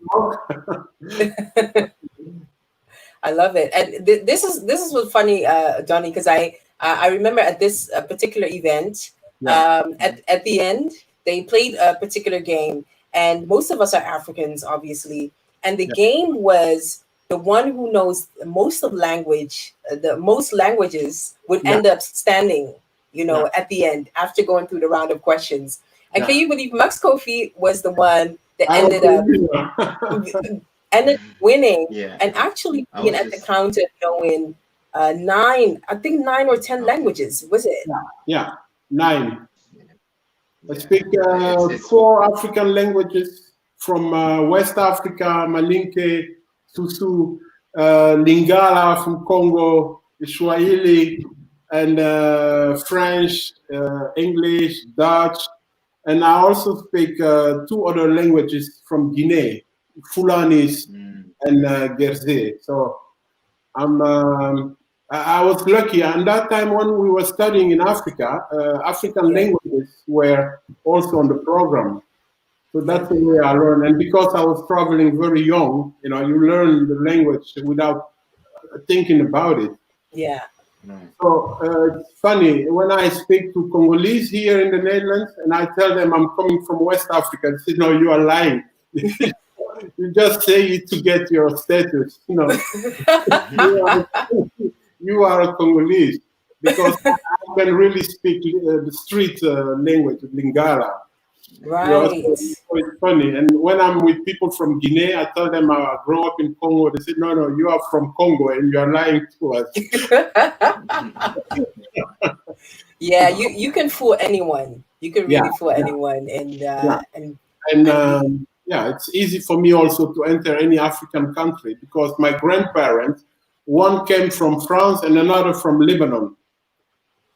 S4: I love it. And this is what's funny, Donny, because I remember at this particular event, at the end, they played a particular game, and most of us are Africans, obviously. And the game was the one who knows most of language, the most languages would end up standing, you know, at the end after going through the round of questions. And can you believe Max Koffi was the one that ended up winning and actually being at the counter knowing 9 or 10 languages, was it?
S6: Yeah, 9. I speak 4 African languages from West Africa, Malinke, Susu, Lingala from Congo, Swahili, and French, English, Dutch. And I also speak 2 other languages from Guinea, Fulanis and Gerze. So I was lucky. And that time when we were studying in Africa, African languages were also on the program. So that's the way I learned. And because I was traveling very young, you know, you learn the language without thinking about it.
S4: Yeah.
S6: So it's funny, when I speak to Congolese here in the Netherlands and I tell them I'm coming from West Africa, they say, no, you are lying. You just say it to get your status, you know. You are a Congolese, because I can really speak the street language, Lingala.
S4: Right.
S6: You know, so it's funny. And when I'm with people from Guinea, I tell them I grew up in Congo. They say, no, no, you are from Congo and you are lying to us.
S4: Yeah, you can fool anyone. You can really fool anyone. And
S6: yeah, it's easy for me also to enter any African country, because my grandparents, one came from France and another from Lebanon.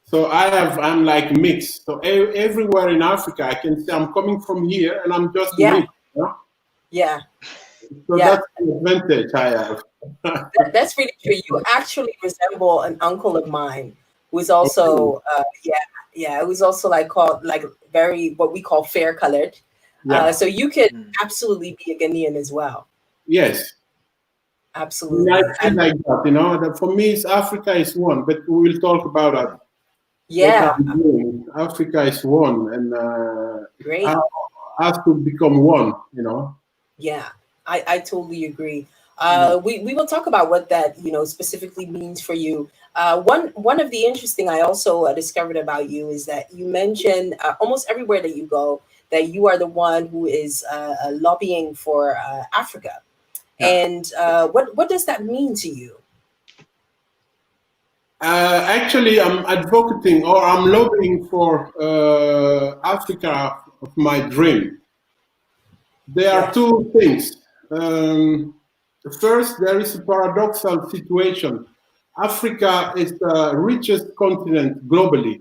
S6: So I'm like mixed. So everywhere in Africa, I can say I'm coming from here and I'm just mixed. You know?
S4: Yeah.
S6: So that's the advantage I have.
S4: That's really true. You actually resemble an uncle of mine who is also, who's also called very, what we call fair colored.
S6: Yeah.
S4: So you could absolutely be a Ghanaian as well.
S6: Yes.
S4: Absolutely.
S6: I feel like that, you know, that for me, Africa is one, but we will talk about that.
S4: Yeah.
S6: Africa is one, and
S4: great.
S6: Has to become one, you know.
S4: Yeah, I totally agree. We will talk about what that, you know, specifically means for you. One of the interesting I also discovered about you is that you mention almost everywhere that you go that you are the one who is lobbying for Africa. And what does that mean to you?
S6: Actually, I'm advocating, or I'm lobbying for Africa of my dream. There are two things. First, there is a paradoxical situation. Africa is the richest continent globally.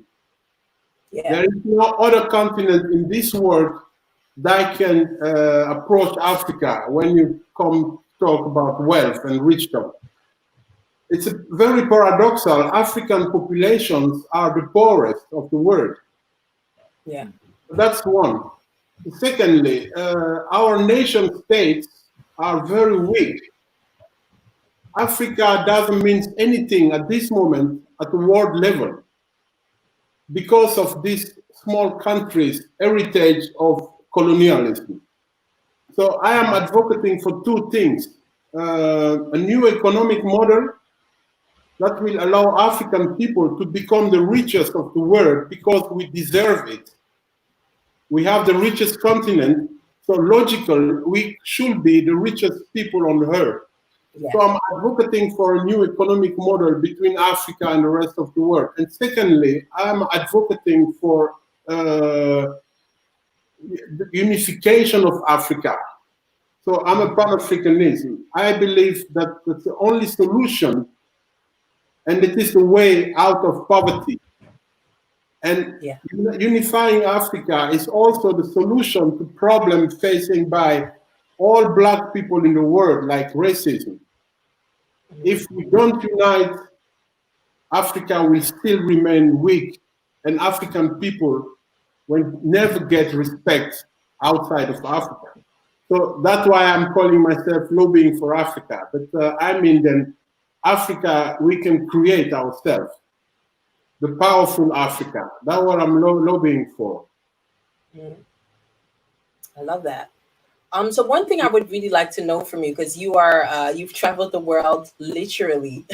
S6: There is no other continent in this world that can approach Africa when you come talk about wealth and wisdom. It's very paradoxical. African populations are the poorest of the world.
S4: Yeah.
S6: That's one. Secondly, our nation states are very weak. Africa doesn't mean anything at this moment at the world level because of these small countries' heritage of colonialism. So I am advocating for two things. A new economic model that will allow African people to become the richest of the world because we deserve it. We have the richest continent, so logical, we should be the richest people on earth. Yeah. So I'm advocating for a new economic model between Africa and the rest of the world. And secondly, I'm advocating for the unification of Africa. So I'm a Pan-Africanist. I believe that that's the only solution, and it is the way out of poverty. And unifying Africa is also the solution to problems facing by all Black people in the world, like racism. If we don't unite, Africa will still remain weak, and African people will never get respect outside of Africa. So that's why I'm calling myself lobbying for Africa. But I mean, then Africa, we can create ourselves. The powerful Africa. That's what I'm lobbying for.
S4: I love that. So one thing I would really like to know from you, because you are you've traveled the world literally.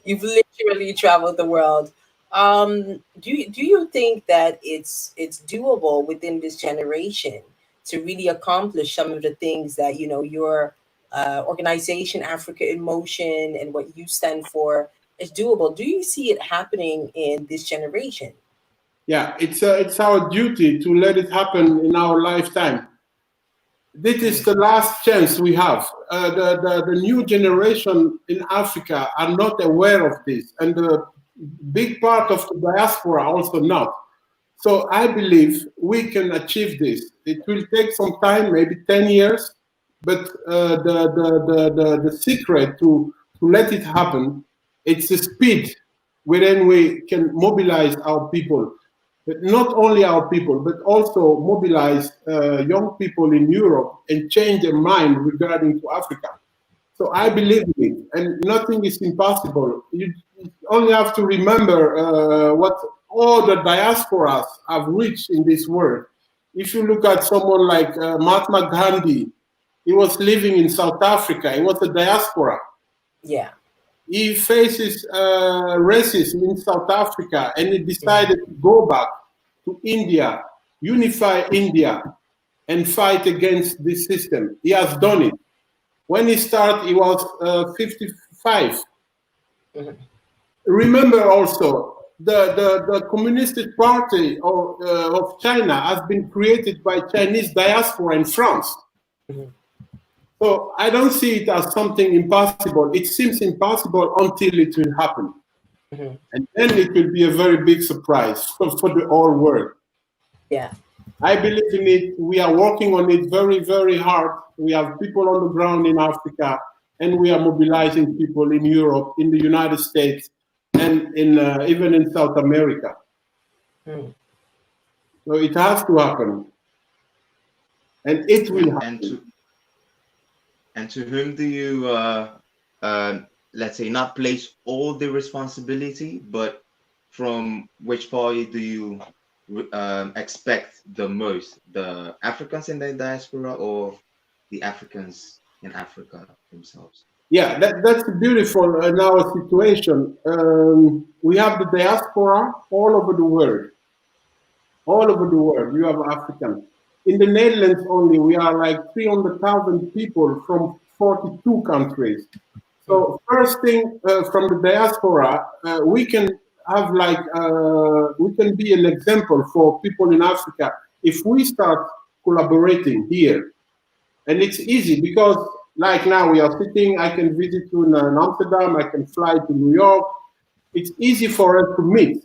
S4: You've literally traveled the world. Do you think that it's doable within this generation to really accomplish some of the things that, you know, your organization Africa in Motion and what you stand for is doable? Do you see it happening in this generation?
S6: Yeah, it's our duty to let it happen in our lifetime. This is the last chance we have. The new generation in Africa are not aware of this, and the big part of the diaspora also not. So I believe we can achieve this. It will take some time, maybe 10 years, but the secret to let it happen, it's the speed wherein we can mobilize our people. but not only our people, but also mobilize young people in Europe and change their mind regarding to Africa. So I believe in it, and nothing is impossible. You only have to remember what all the diasporas have reached in this world. If you look at someone like Mahatma Gandhi, he was living in South Africa. He was a diaspora.
S4: Yeah.
S6: He faces racism in South Africa, and he decided to go back to India, unify India, and fight against this system. He has done it. When he started, he was 55. Remember also, the Communist Party of China has been created by Chinese diaspora in France. So I don't see it as something impossible. It seems impossible until it will happen. And then it will be a very big surprise for the whole world.
S4: Yeah.
S6: I believe in it. We are working on it very, very hard. We have people on the ground in Africa, and we are mobilizing people in Europe, in the United States, and in even in South America. So it has to happen. And it will happen.
S5: And to whom do you, let's say, not place all the responsibility, but from which party do you expect the most? The Africans in the diaspora or the Africans in Africa themselves?
S6: Yeah, that's beautiful in our situation. We have the diaspora all over the world. All over the world, you have Africans. In the Netherlands only, we are like 300,000 people from 42 countries. So first thing from the diaspora, we can have like, we can be an example for people in Africa if we start collaborating here. And it's easy because like now we are sitting, I can visit you in Amsterdam, I can fly to New York. It's easy for us to meet.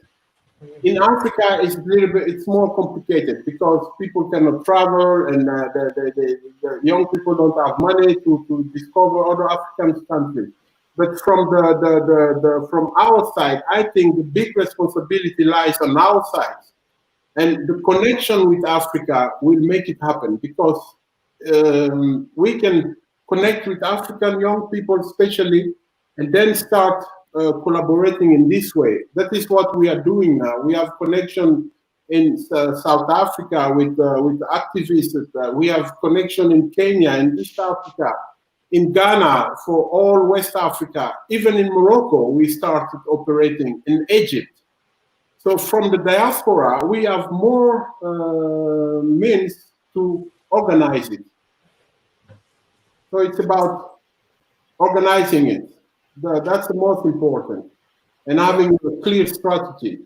S6: In Africa, it's a little bit, it's more complicated because people cannot travel and the young people don't have money to discover other African countries. But from from our side, I think the big responsibility lies on our side. And the connection with Africa will make it happen because we can connect with African young people especially and then start collaborating in this way. That is what we are doing now. We have connection in South Africa with activists. We have connection in Kenya, in East Africa, in Ghana, for all West Africa. Even in Morocco, we started operating in Egypt. So from the diaspora, we have more means to organize it. So it's about organizing it. That's the most important, and having a clear strategy.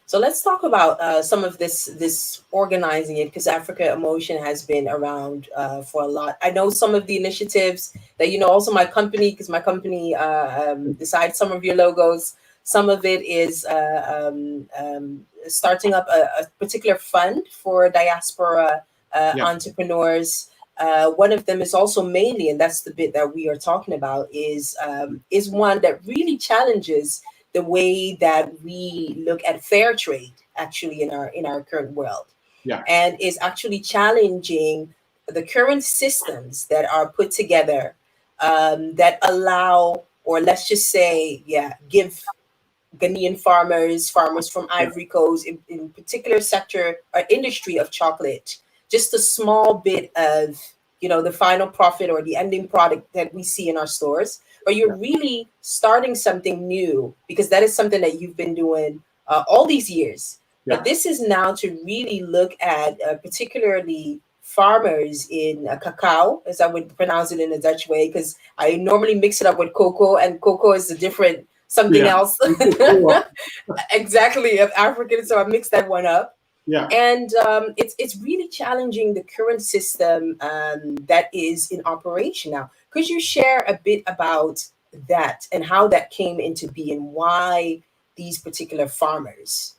S4: So let's talk about some of this organizing it, because Africa Emotion has been around for a lot. I know some of the initiatives that, you know, also my company, because my company decides some of your logos. Some of it is starting up a particular fund for diaspora entrepreneurs. One of them is also mainly, and that's the bit that we are talking about, is one that really challenges the way that we look at fair trade actually in our current world, and is actually challenging the current systems that are put together that allow, or let's just say, give Ghanaian farmers from Ivory Coast, in particular sector or industry of chocolate, just a small bit of, you know, the final profit or the ending product that we see in our stores, or you're really starting something new, because that is something that you've been doing all these years. But this is now to really look at particularly farmers in cacao, as I would pronounce it in a Dutch way, because I normally mix it up with cocoa, and cocoa is a different something else. Exactly, of African, so I mixed that one up. And it's really challenging the current system that is in operation now. Could you share a bit about that and how that came into being? Why these particular farmers?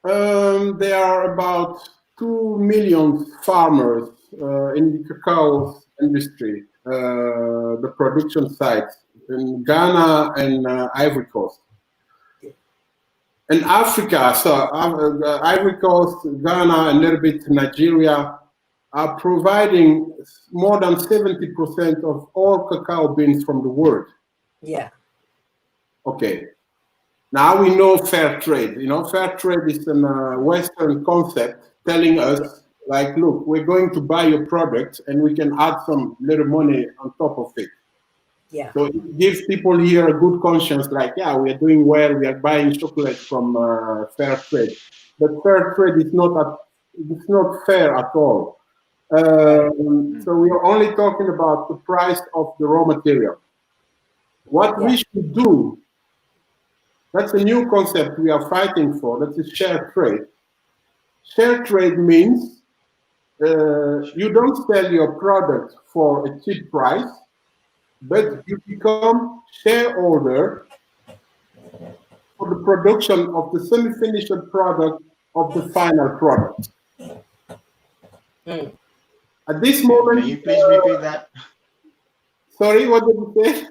S6: There are about 2 million farmers in the cacao industry, the production sites in Ghana and Ivory Coast. And Africa, so Ivory Coast, Ghana, and a little bit Nigeria are providing more than 70% of all cacao beans from the world.
S4: Yeah.
S6: Okay. Now we know fair trade. You know, fair trade is a Western concept telling us, like, look, we're going to buy your product and we can add some little money on top of it.
S4: Yeah.
S6: So it gives people here a good conscience, like, yeah, we are doing well, we are buying chocolate from fair trade. But fair trade is not fair at all. So we are only talking about the price of the raw material. What we should do, that's a new concept we are fighting for, that is shared trade. Shared trade means you don't sell your product for a cheap price, but you become shareholder for the production of the semi-finished product of the final product. At this moment,
S5: can you please repeat that?
S6: Sorry, what did you say?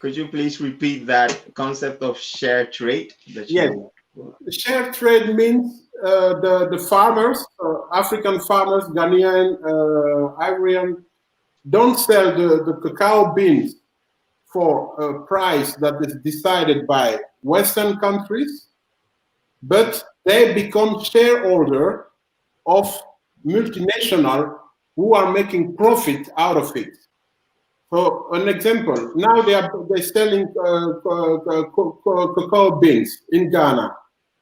S5: Could you please repeat that concept of share trade?
S6: Yes, share trade means the farmers, African farmers, Ghanaian, Ivorian, don't sell the cacao beans for a price that is decided by Western countries, but they become shareholder of multinational who are making profit out of it. So an example, now they're selling cacao beans in Ghana.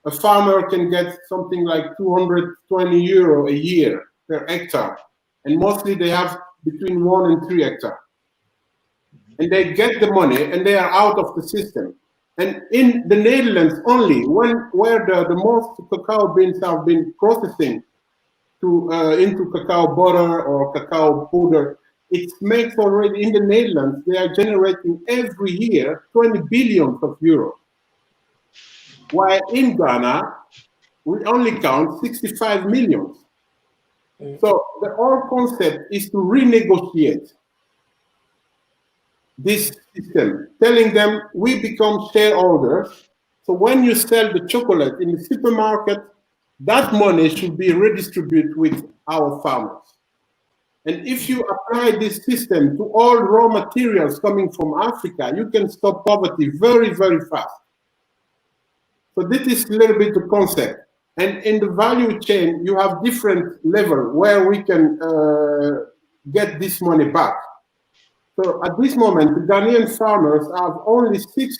S6: A farmer can get something like 220 euro a year per hectare, and mostly they have between 1 and 3 hectares. And they get the money and they are out of the system. And in the Netherlands only, where the most cacao beans have been processing into cacao butter or cacao powder, it makes already in the Netherlands, they are generating every year 20 billion of euros. While in Ghana, we only count 65 million. So the whole concept is to renegotiate this system, telling them we become shareholders. So when you sell the chocolate in the supermarket, that money should be redistributed with our farmers. And if you apply this system to all raw materials coming from Africa, you can stop poverty very, very fast. So this is a little bit the concept. And in the value chain, you have different levels where we can get this money back. So at this moment, the Ghanaian farmers have only 6%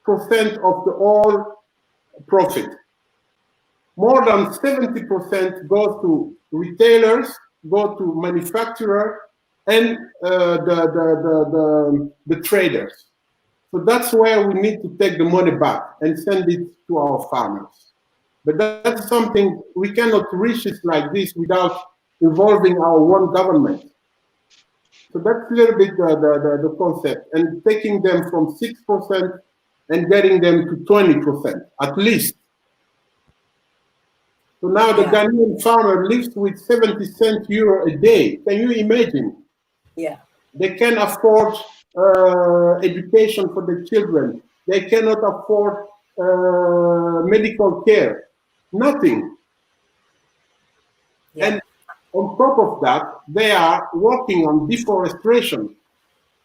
S6: of the whole profit. More than 70% goes to retailers, go to manufacturers, and the traders. So that's where we need to take the money back and send it to our farmers. But that's something we cannot reach it like this without involving our own government. So that's a little bit the concept, and taking them from 6% and getting them to 20% at least. So now the Ghanaian farmer lives with 70 cents euro a day. Can you imagine?
S4: Yeah.
S6: They can afford education for the children. They cannot afford medical care. Nothing.
S4: Yeah.
S6: And on top of that, they are working on deforestation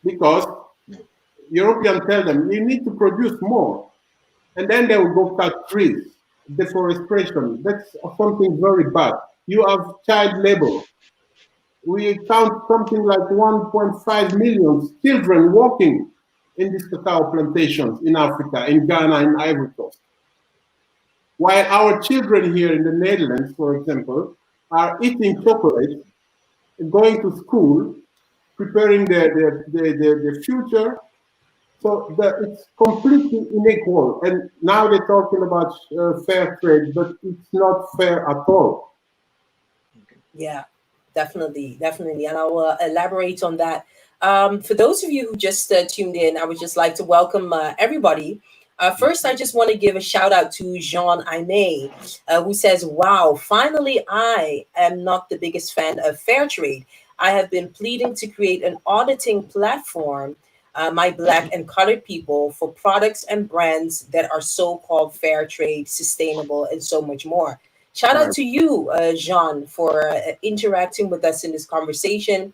S6: because Europeans tell them you need to produce more, and then they will go cut trees. Deforestation, that's something very bad. You have child labor. We count something like 1.5 million children working in these cacao plantations in Africa, in Ghana, in Ivory Coast. While our children here in the Netherlands, for example, are eating chocolate, going to school, preparing their future. So it's completely unequal. And now they're talking about fair trade, but it's not fair at all.
S4: Yeah, definitely. And I will elaborate on that. For those of you who just tuned in, I would just like to welcome everybody. First, I just want to give a shout out to Jean Aimé, who says, wow, finally, I am not the biggest fan of fair trade. I have been pleading to create an auditing platform my Black and colored people for products and brands that are so-called fair trade, sustainable, and so much more. Shout out
S6: Right.
S4: to you, Jean, for interacting with us in this conversation.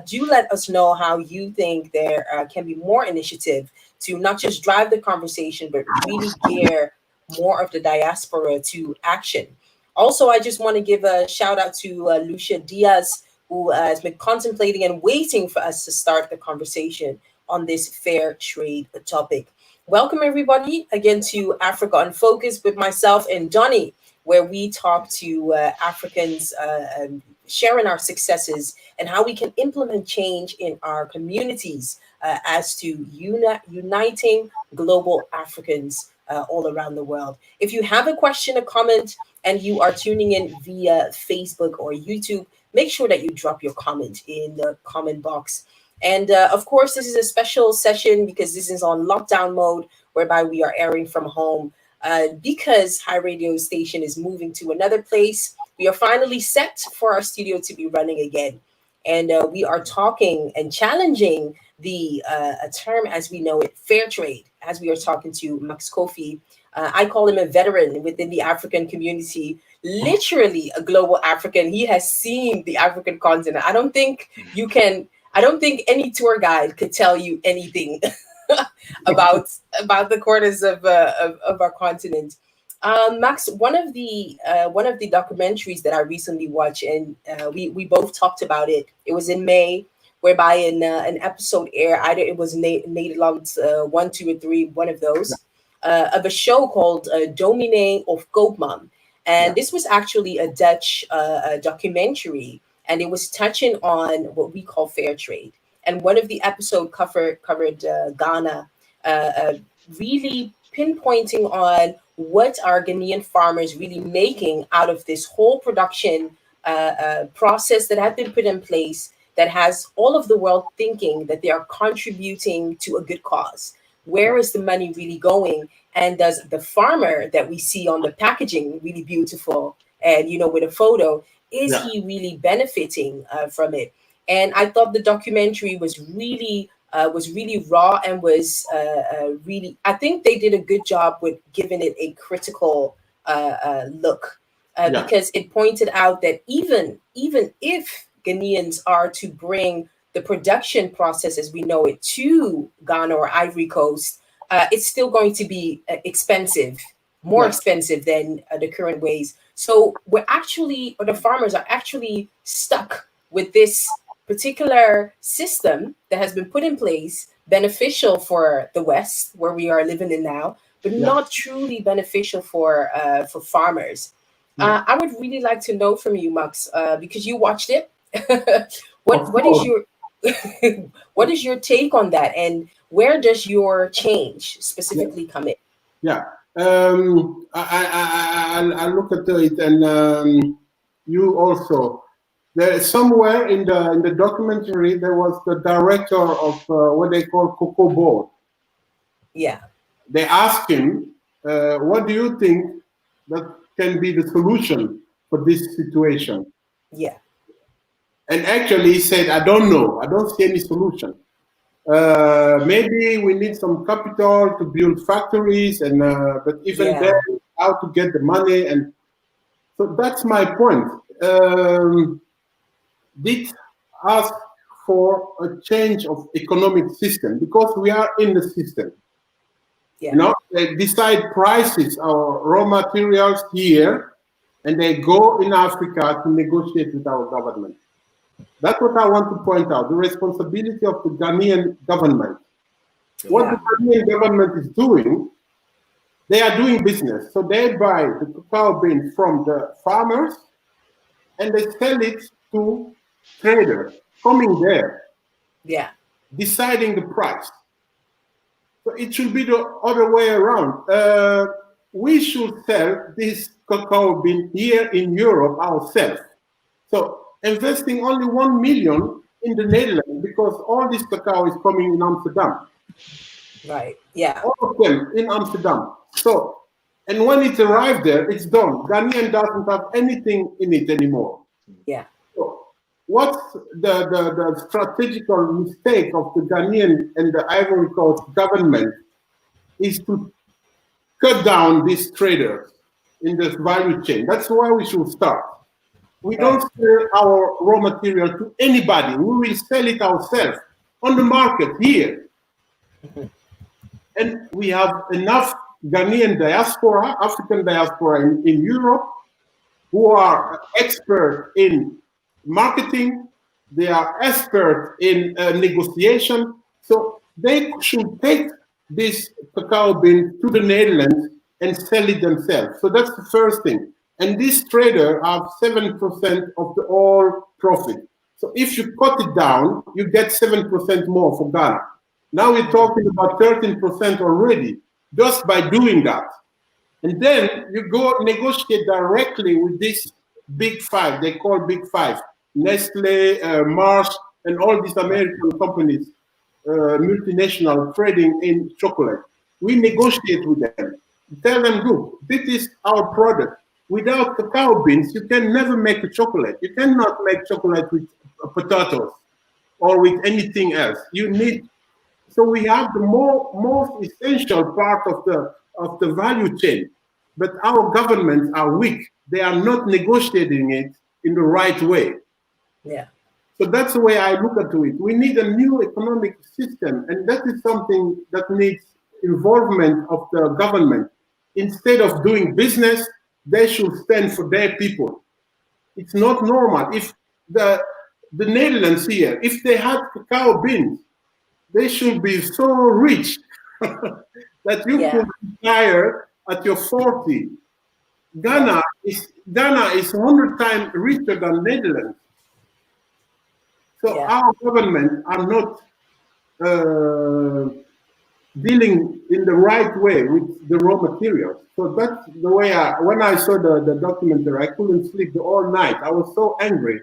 S4: Do let us know how you think there can be more initiative to not just drive the conversation, but really gear more of the diaspora to action. Also, I just want to give a shout out to Lucia Diaz, who has been contemplating and waiting for us to start the conversation on this fair trade topic. Welcome, everybody, again to Africa on Focus with myself and Donny, where we talk to Africans sharing our successes and how we can implement change in our communities as to uniting global Africans all around the world. If you have a question, a comment, and you are tuning in via Facebook or YouTube, make sure that you drop your comment in the comment box. And of course, this is a special session because this is on lockdown mode, whereby we are airing from home. Because Hiradio station is moving to another place, we are finally set for our studio to be running again. And we are talking and challenging the a term as we know it, fair trade, as we are talking to Max Koffi. I call him a veteran within the African community, literally a global African. He has seen the African continent. I don't think any tour guide could tell you anything about the corners of our continent. Max, one of the documentaries that I recently watched, and we both talked about it. It was in May, whereby an episode aired. Either it was Nederland 1, 2, or 3, one of those, of a show called Dominee of Koopman, and this was actually a Dutch documentary, and it was touching on what we call fair trade. And one of the episode covered Ghana, really pinpointing on what are Ghanaian farmers really making out of this whole production process that had been put in place that has all of the world thinking that they are contributing to a good cause. Where is the money really going? And does the farmer that we see on the packaging, really beautiful, and with a photo, is he really benefiting from it? And I thought the documentary was really raw and was really. I think they did a good job with giving it a critical look because it pointed out that even if Ghanaians are to bring the production process as we know it to Ghana or Ivory Coast, it's still going to be expensive, more expensive than the current ways. So the farmers are actually stuck with this particular system that has been put in place, beneficial for the West, where we are living in now, but not truly beneficial for farmers. I would really like to know from you, Max, because you watched it. What is your what is your take on that, and where does your change specifically come in?
S6: I look at it, and you also. There somewhere in the documentary there was the director of what they call Cocoa Board.
S4: Yeah.
S6: They asked him, "What do you think that can be the solution for this situation?"
S4: Yeah.
S6: And actually, he said, "I don't know. I don't see any solution. Maybe we need some capital to build factories, and but even then, how to get the money?" And so that's my point. Did ask for a change of economic system because we are in the system. They decide prices or raw materials here, and they go in Africa to negotiate with our government. That's what I want to point out, the responsibility of the Ghanaian government. What the Ghanaian government is doing, they are doing business. So they buy the cacao bean from the farmers and they sell it to traders coming there, deciding the price. So it should be the other way around. We should sell this cacao bean here in Europe ourselves. So investing only 1 million in the Netherlands because all this cacao is coming in Amsterdam.
S4: Right. Yeah.
S6: All of them in Amsterdam. So, and when it arrives there, it's done. Ghanaian doesn't have anything in it anymore.
S4: Yeah.
S6: So what's the strategical mistake of the Ghanaian and the Ivory Coast government is to cut down these traders in this value chain. That's where we should start. We don't sell our raw material to anybody. We will sell it ourselves on the market here. And we have enough Ghanaian diaspora, African diaspora in Europe, who are expert in marketing. They are expert in negotiation. So they should take this cacao bean to the Netherlands and sell it themselves. So that's the first thing. And these traders have 7% of the all profit. So if you cut it down, you get 7% more for Ghana. Now we're talking about 13% already, just by doing that. And then you go negotiate directly with this big five, they call big five, Nestle, Mars, and all these American companies, multinational trading in chocolate. We negotiate with them. Tell them, look, this is our product. Without cacao beans, you can never make a chocolate. You cannot make chocolate with potatoes or with anything else. You need, so we have the most essential part of the value chain. But our governments are weak. They are not negotiating it in the right way.
S4: Yeah.
S6: So that's the way I look at it. We need a new economic system, and that is something that needs involvement of the government. Instead of doing business, they should stand for their people. It's not normal. If the Netherlands here, if they had cacao beans, they should be so rich that you could retire at your 40. Ghana is 100 times richer than Netherlands. So our government are not dealing in the right way with the raw materials. So that's the way when I saw the documentary, I couldn't sleep the whole night. I was so angry.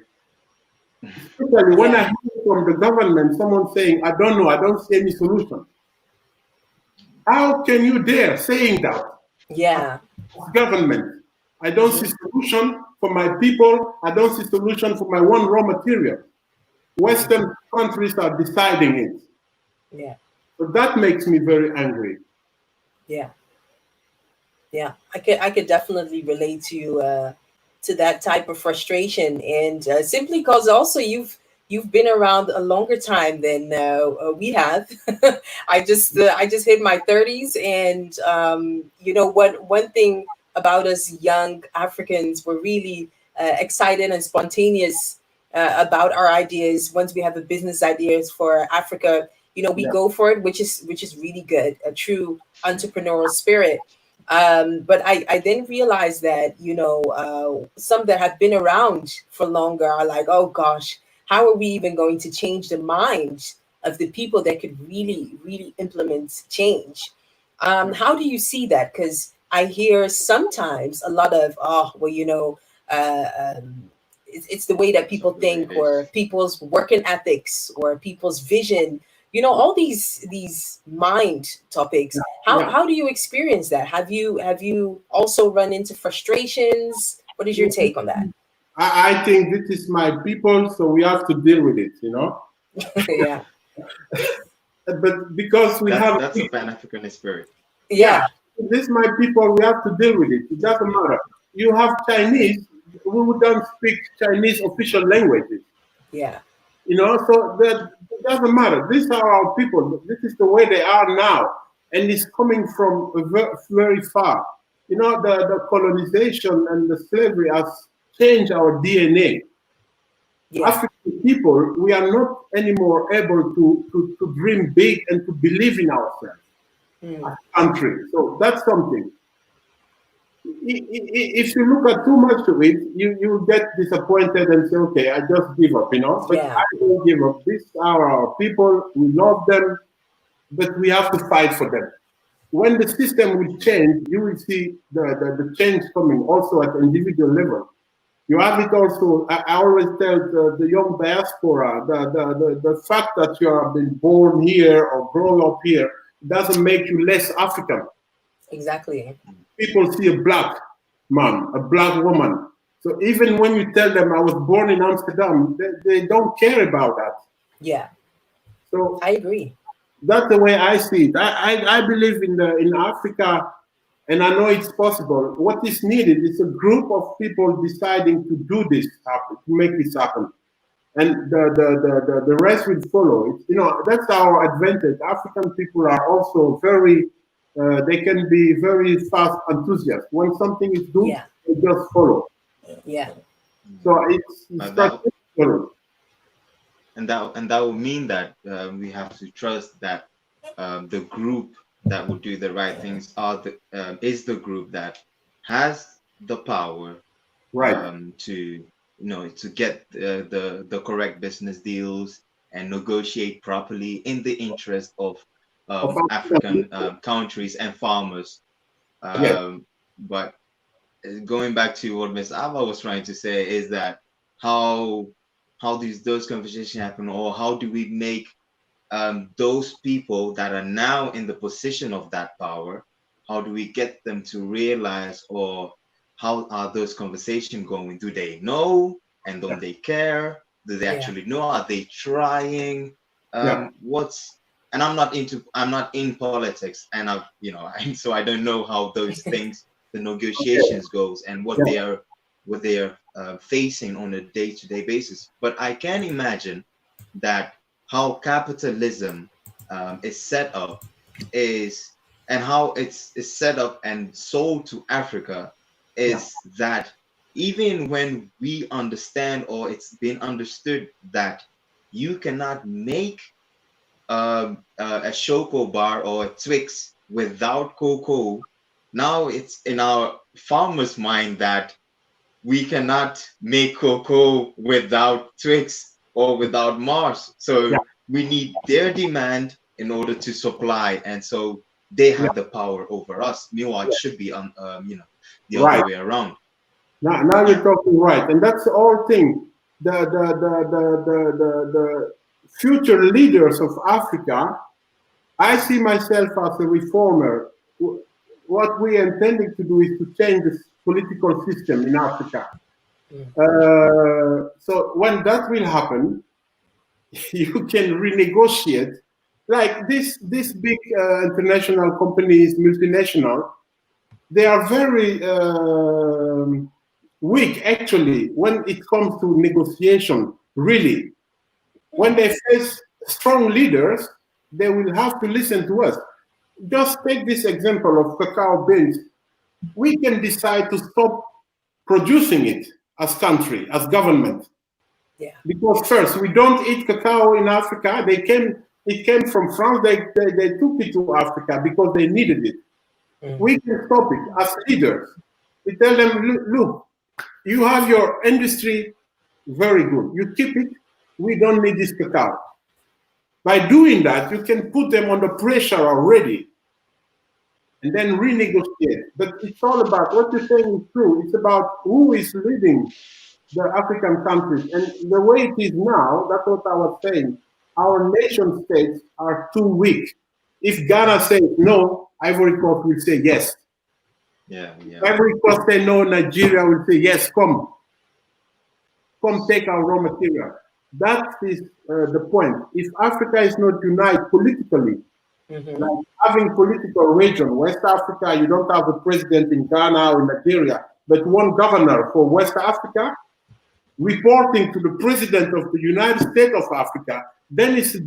S6: Especially when I hear from the government, someone saying, I don't know, I don't see any solution. How can you dare saying that?
S4: Yeah.
S6: Government. I don't see solution for my people. I don't see solution for my one raw material. Western countries are deciding it.
S4: Yeah.
S6: So that makes me very angry.
S4: Yeah. Yeah. I could definitely relate to that type of frustration, and simply because also you've been around a longer time than we have. I just hit my 30s, and you know what? One thing about us young Africans, we're really excited and spontaneous about our ideas. Once we have a business ideas for Africa, you know, we go for it, which is really good. A true entrepreneurial spirit. But I then realized that, you know, some that have been around for longer are like, oh gosh, how are we even going to change the minds of the people that could really implement change? How do you see that? Because I hear sometimes a lot of, oh, well, you know, it's the way that people think, or people's working ethics, or people's vision. You know, all these mind topics. How do you experience that? Have you also run into frustrations? What is your take on that?
S6: I think this is my people, so we have to deal with it, you know?
S4: Yeah.
S6: But because
S5: that's a Pan-African spirit.
S4: Yeah.
S6: This is my people, we have to deal with it. It doesn't matter. You have Chinese, we don't speak Chinese official languages.
S4: Yeah.
S6: You know, so that it doesn't matter. These are our people. This is the way they are now. And it's coming from very far. You know, the colonization and the slavery has changed our DNA.
S4: Yeah.
S6: African people, we are not anymore able to dream big and to believe in ourselves as a country. So that's something. If you look at too much of it, you get disappointed and say, okay, I just give up, you know. But I don't give up. These are our people. We love them, but we have to fight for them. When the system will change, you will see the change coming also at the individual level. You have it also. I always tell the young diaspora, the fact that you have been born here or grown up here doesn't make you less African.
S4: Exactly.
S6: People see a black man, a black woman, So even when you tell them I was born in Amsterdam, they don't care about that.
S4: Yeah.
S6: So
S4: I agree.
S6: that's the way I see it. I believe in Africa, and I know it's possible. What is needed is a group of people deciding to do this happen, to make this happen, and the rest will follow. It's, that's our advantage. African people are also very. They can be very fast enthusiasts. When something is good,
S4: Yeah.
S6: they just follow.
S4: Yeah.
S6: So it's
S5: and that would mean that we have to trust that the group that will do the right things is the group that has the power,
S6: right,
S5: to to get the correct business deals and negotiate properly in the interest of African countries and farmers.
S6: Yes.
S5: But going back to what Miss Ava was trying to say is that how those conversations happen, or how do we make those people that are now in the position of that power, how do we get them to realize, or how are those conversations going? Do they know, and don't they care? Do they actually know? Are they trying? And I'm not in politics, and so I don't know how those things, the negotiations goes, and what they are facing on a day-to-day basis. But I can imagine that how capitalism is set up and how it's set up and sold to Africa is that even when we understand, or it's been understood, that you cannot make a Choco bar or a Twix without cocoa, now it's in our farmers' mind that we cannot make cocoa without Twix or without Mars. So we need their demand in order to supply, and so they have the power over us. Meanwhile, it should be on the other way around.
S6: Now you're talking right, and that's the whole thing. The future leaders of Africa, I see myself as a reformer. What we are intending to do is to change the political system in Africa. So when that will happen, you can renegotiate. Like this big international companies, multinational, they are very weak actually when it comes to negotiation. Really, when they face strong leaders, they will have to listen to us. Just take this example of cacao beans. We can decide to stop producing it as country, as government.
S4: Yeah.
S6: Because first, we don't eat cacao in Africa. It came from France. They took it to Africa because they needed it. We can stop it as leaders. We tell them, look, you have your industry, very good. You keep it. We don't need this cacao. By doing that, you can put them under pressure already and then renegotiate. But it's all about, what you're saying is true. It's about who is leading the African countries. And the way it is now, that's what I was saying, our nation states are too weak. If Ghana says no, Ivory Coast will say yes. Ivory Coast say no, Nigeria will say yes, come take our raw material. That is the point. If Africa is not united politically, like having political region, West Africa, you don't have a president in Ghana or Nigeria, but one governor for West Africa, reporting to the president of the United States of Africa, then it's a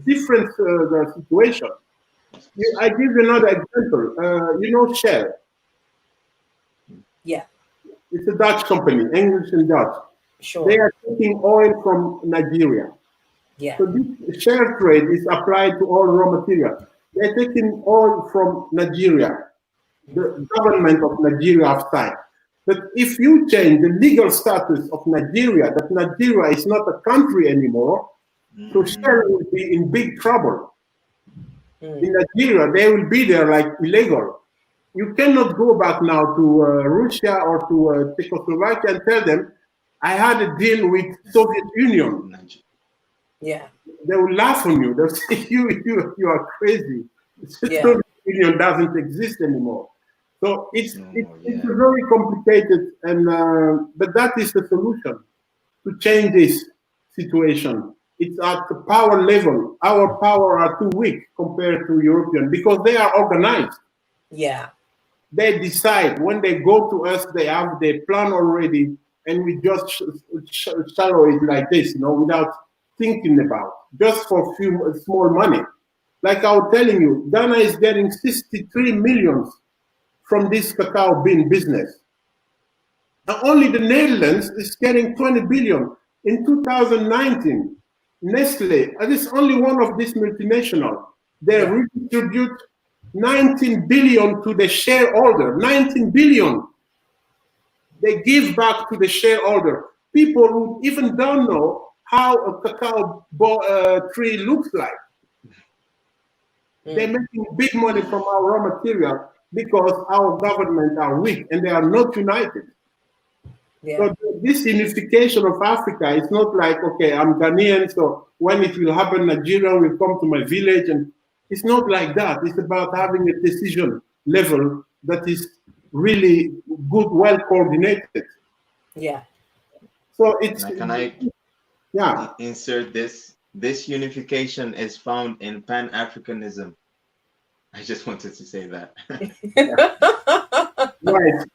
S6: different situation. I give you another example. Shell.
S4: Yeah.
S6: It's a Dutch company, English and Dutch.
S4: Sure.
S6: They are taking oil from Nigeria.
S4: Yeah.
S6: So this share trade is applied to all raw material. They're taking oil from Nigeria. The government of Nigeria have signed. But if you change the legal status of Nigeria, that Nigeria is not a country anymore, so Shell will be in big trouble. In Nigeria, they will be there like illegal. You cannot go back now to Russia or to Czechoslovakia and tell them, I had a deal with Soviet Union.
S4: Yeah.
S6: They will laugh on you. They'll say, you are crazy. The Soviet Union doesn't exist anymore. So it's very complicated, and but that is the solution to change this situation. It's at the power level. Our power are too weak compared to European because they are organized.
S4: Yeah.
S6: They decide when they go to us, they have their plan already, and we just shallow it like this, without thinking about, just for few small money. Like I was telling you, Ghana is getting 63 million from this cacao bean business. And only the Netherlands is getting 20 billion. In 2019, Nestle, and it's only one of these multinational, they redistribute 19 billion to the shareholder. 19 billion. They give back to the shareholder. People who even don't know how a cacao tree looks like. They're making big money from our raw material because our government are weak and they are not united.
S4: Yeah.
S6: So this unification of Africa is not like, okay, I'm Ghanaian, so when it will happen, Nigeria will come to my village, and it's not like that. It's about having a decision level that is really good, well coordinated.
S4: Yeah.
S6: So it's
S5: Can I insert this? This unification is found in Pan-Africanism. I just wanted to say that.
S6: Right.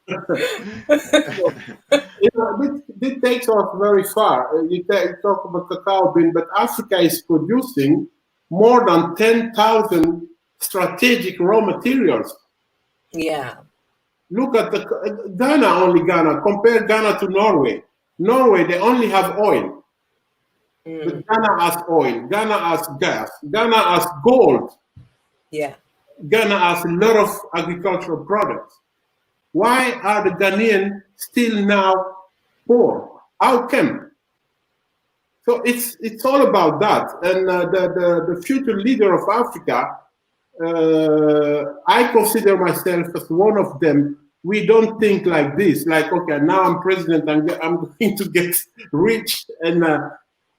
S6: This takes us very far. You talk about cacao bean, but Africa is producing more than 10,000 strategic raw materials.
S4: Yeah.
S6: Look at Ghana. Compare Ghana to Norway. Norway, they only have oil. But Ghana has oil. Ghana has gas. Ghana has gold.
S4: Yeah.
S6: Ghana has a lot of agricultural products. Why are the Ghanaians still now poor? How come? So it's all about that. And the future leader of Africa, I consider myself as one of them. We don't think like this. Like, okay, now I'm president, I'm going to get rich. And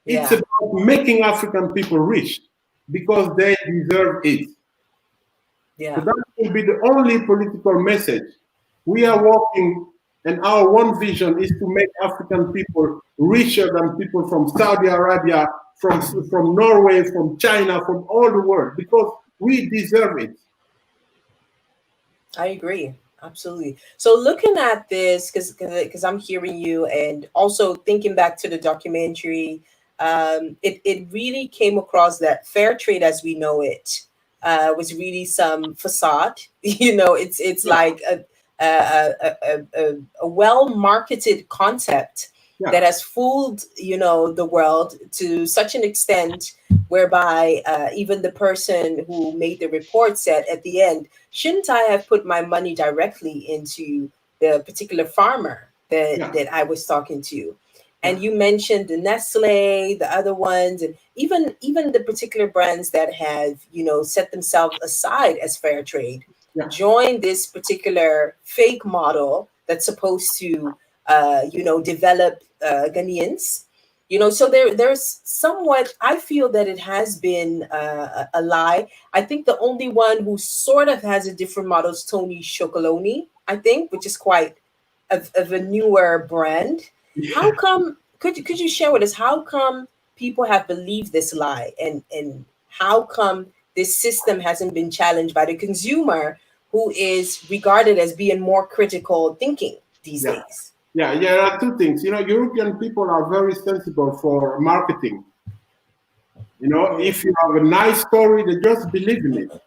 S6: it's about making African people rich because they deserve it.
S4: Yeah.
S6: So that will be the only political message. We are working, and our one vision is to make African people richer than people from Saudi Arabia, from Norway, from China, from all the world, because we deserve it.
S4: I agree. Absolutely. So looking at this, because I'm hearing you, and also thinking back to the documentary, it really came across that fair trade as we know it was really some facade. It's like a well-marketed concept that has fooled the world to such an extent whereby even the person who made the report said at the end, shouldn't I have put my money directly into the particular farmer that I was talking to? And you mentioned the Nestle, the other ones, and even the particular brands that have set themselves aside as fair trade. Join this particular fake model that's supposed to, develop Ghanaians. So there's somewhat, I feel that it has been a lie. I think the only one who sort of has a different model is Tony Chocolonely, I think, which is quite of a newer brand. How come, could you share with us, how come people have believed this lie, and how come this system hasn't been challenged by the consumer, who is regarded as being more critical thinking these days?
S6: Yeah, there are two things. European people are very sensible for marketing. If you have a nice story, they just believe in it.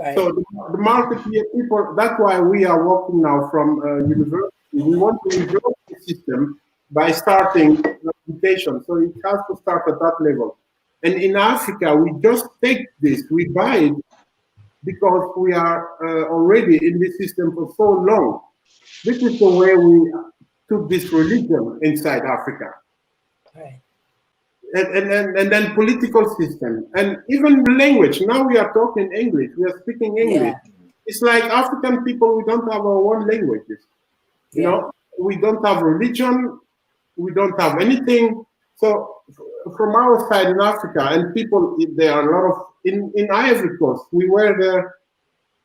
S6: Right. So the market here, people, that's why we are working now from university. We want to improve the system by starting education. So it has to start at that level. And in Africa, we just take this, we buy it, because we are already in this system for so long. This is the way we took this religion inside Africa.
S4: Right.
S6: And then political system, and even language. Now we are talking English, we are speaking English. It's like African people, we don't have our own languages. We don't have religion, we don't have anything. So from our side in Africa, and people, there are a lot of, in Ivory Coast, we were there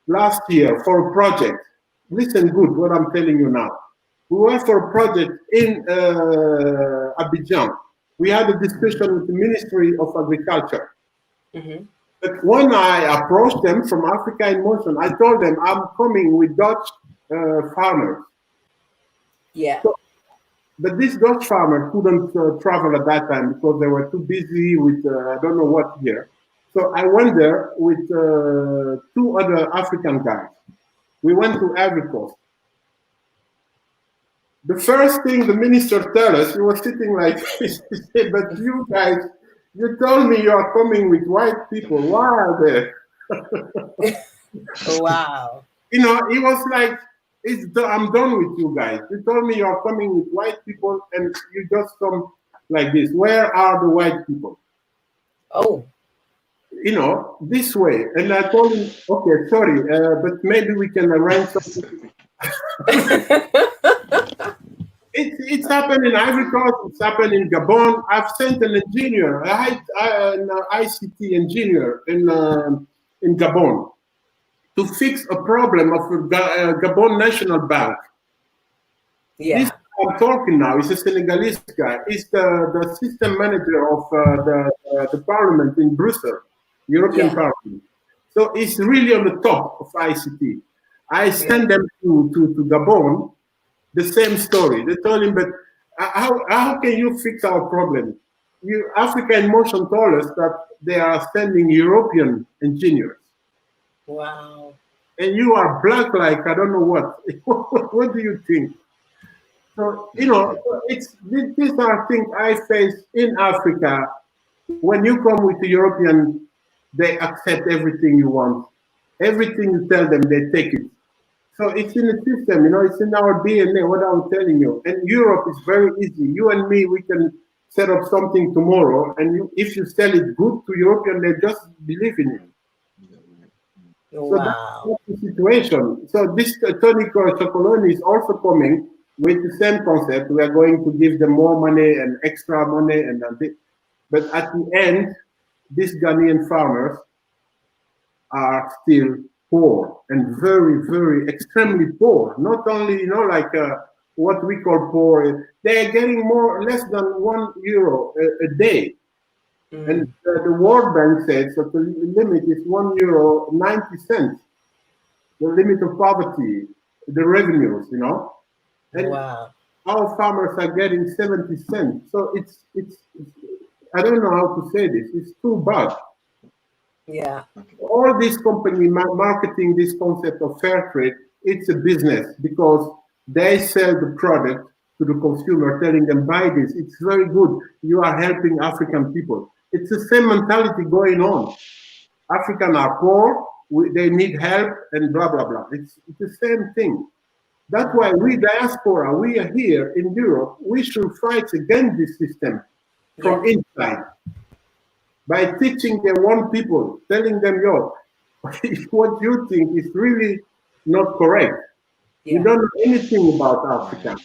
S6: last year for a project. listen good what I'm telling you now. We went for a project in Abidjan. We had a discussion with the Ministry of Agriculture.
S4: Mm-hmm.
S6: But when I approached them from Africa in Motion, I told them I'm coming with Dutch farmers.
S4: Yeah.
S6: So, but these Dutch farmers couldn't travel at that time because they were too busy with I don't know what here. So I went there with 2 other African guys. We went to Ivory Coast. The first thing the minister told us, he was sitting like this, he said, but you guys, you told me you are coming with white people. Why are they?
S4: Wow.
S6: You know, he was like, I'm done with you guys. You told me you are coming with white people and you just come like this. Where are the white people?
S4: Oh.
S6: You know, this way. And I told him, okay, sorry, but maybe we can arrange something. It's happened in Ivory Coast, it's happened in Gabon. I've sent an engineer, an ICT engineer in Gabon to fix a problem of Gabon National Bank.
S4: Yeah.
S6: This I'm talking now is a Senegalese guy. He's the system manager of the parliament in Brussels, European Parliament. So he's really on the top of ICT. I sent them to Gabon. The same story. They told him, but how can you fix our problem? Africa in Motion told us that they are sending European engineers.
S4: Wow.
S6: And you are black like I don't know what. What do you think? So, you know, these are things I face in Africa. When you come with the European, they accept everything you want. Everything you tell them, they take it. So it's in the system, you know, it's in our DNA, what I'm telling you. And Europe is very easy. You and me, we can set up something tomorrow, and if you sell it good to European, they just believe in it.
S4: Wow.
S6: So that's the situation. So this Tony Chocolonely is also coming with the same concept. We are going to give them more money and extra money, but at the end, these Ghanaian farmers are still poor and very, very extremely poor. Not only, you know, like what we call poor, they're getting less than €1 a day. And the World Bank says that the limit is €1.90, the limit of poverty, the revenues, you know. And
S4: wow.
S6: Our farmers are getting 70 cents. So it's I don't know how to say this. It's too bad.
S4: Yeah.
S6: All these companies marketing this concept of fair trade, it's a business because they sell the product to the consumer, telling them, buy this. It's very good. You are helping African people. It's the same mentality going on. Africans are poor, they need help, and blah, blah, blah. It's the same thing. That's why we diaspora, we are here in Europe, we should fight against this system from inside. By teaching the one people, telling them, yo, what you think is really not correct. You don't know anything about Africa.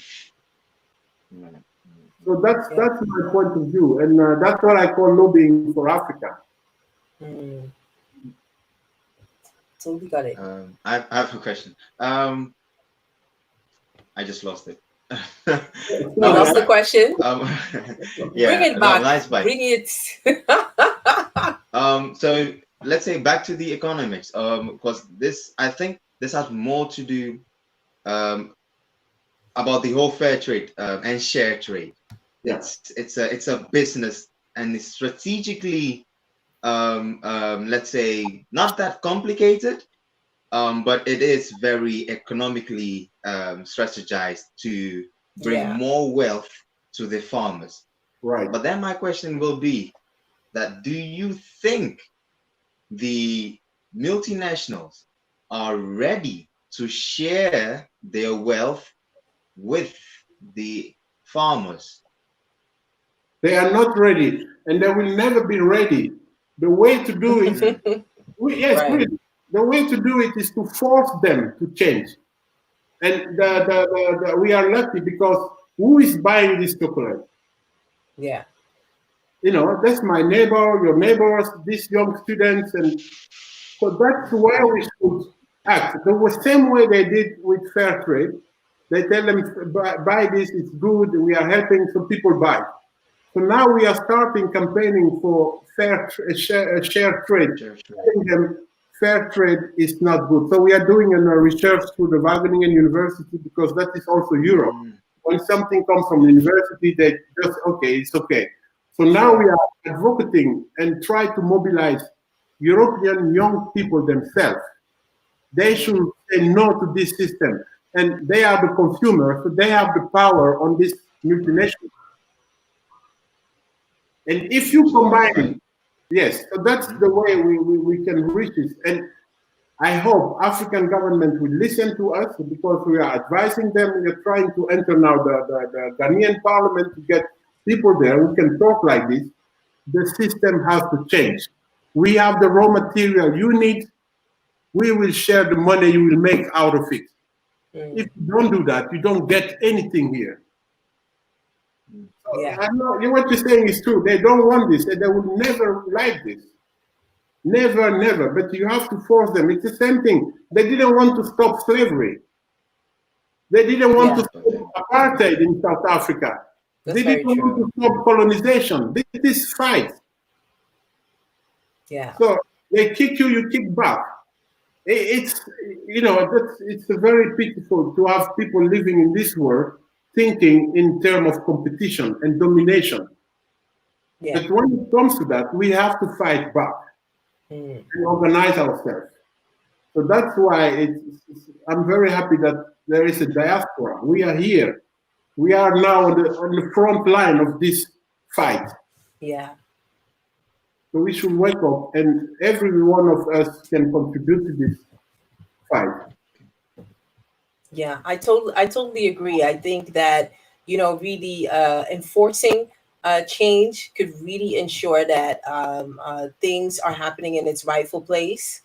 S6: So that's my point of view, and that's what I call lobbying for Africa.
S4: So we got it.
S5: I have a question. I just lost it.
S4: You lost the question?
S5: Yeah,
S4: bring it back.
S5: Nice bite.
S4: Bring it.
S5: So let's say back to the economics. Because I think this has more to do about the whole fair trade and share trade. It's a business, and it's strategically let's say not that complicated, but it is very economically strategized to bring more wealth to the farmers.
S6: Right.
S5: But then my question will be that, do you think the multinationals are ready to share their wealth with the farmers?
S6: They are not ready, and they will never be ready. The way to do it, really, the way to do it is to force them to change. And we are lucky because who is buying this chocolate?
S4: Yeah.
S6: You know, that's my neighbor, your neighbors, these young students, and so that's where we should act the same way they did with fair trade. They tell them, buy this, it's good, we are helping, so people buy. So now we are starting campaigning for share trade, telling them fair trade is not good. So we are doing a research through the Wageningen University, because that is also Europe. When something comes from the university, they just, okay, it's okay. So now we are advocating and try to mobilize European young people themselves. They should say no to this system. And they are the consumers, so they have the power on this multinational. And if you combine it, yes, so that's the way we can reach this. And I hope African government will listen to us, because we are advising them. We are trying to enter now the Ghanaian parliament to get people there who can talk like this. The system has to change. We have the raw material you need. We will share the money you will make out of it. If you don't do that, you don't get anything here. So I know what you're saying is true. They don't want this, and they will never like this. Never, never. But you have to force them. It's the same thing. They didn't want to stop slavery. They didn't want to stop apartheid in South Africa. They didn't want to stop colonization. This is fight.
S4: Yeah.
S6: So they kick you, you kick back. It's, it's very pitiful to have people living in this world thinking in terms of competition and domination. Yeah. But when it comes to that, we have to fight back and organize ourselves. So that's why I'm very happy that there is a diaspora. We are here. We are now on the front line of this fight.
S4: Yeah.
S6: So we should wake up, and every one of us can contribute to this fight.
S4: Yeah, I totally agree. I think that, really enforcing change could really ensure that things are happening in its rightful place.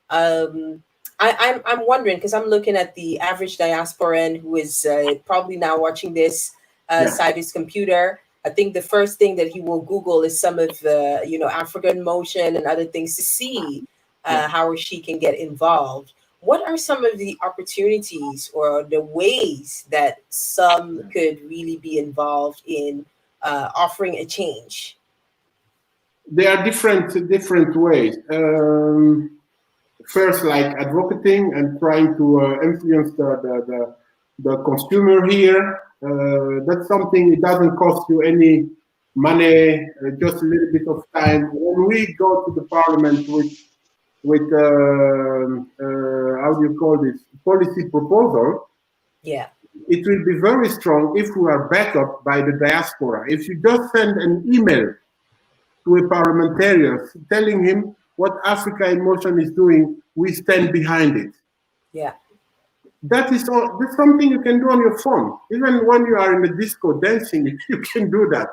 S4: I'm wondering, because I'm looking at the average diasporan who is probably now watching this side of his computer. I think the first thing that he will Google is some of the, African motion and other things to see how or she can get involved. What are some of the opportunities or the ways that some could really be involved in offering a change?
S6: There are different ways. First, like advocating and trying to influence the consumer here. That's something, it doesn't cost you any money, just a little bit of time. When we go to the parliament with how do you call this, policy proposal, it will be very strong if we are backed up by the diaspora. If you just send an email to a parliamentarian telling him what Africa in Motion is doing, we stand behind it.
S4: Yeah.
S6: That's something you can do on your phone. Even when you are in the disco dancing, you can do that.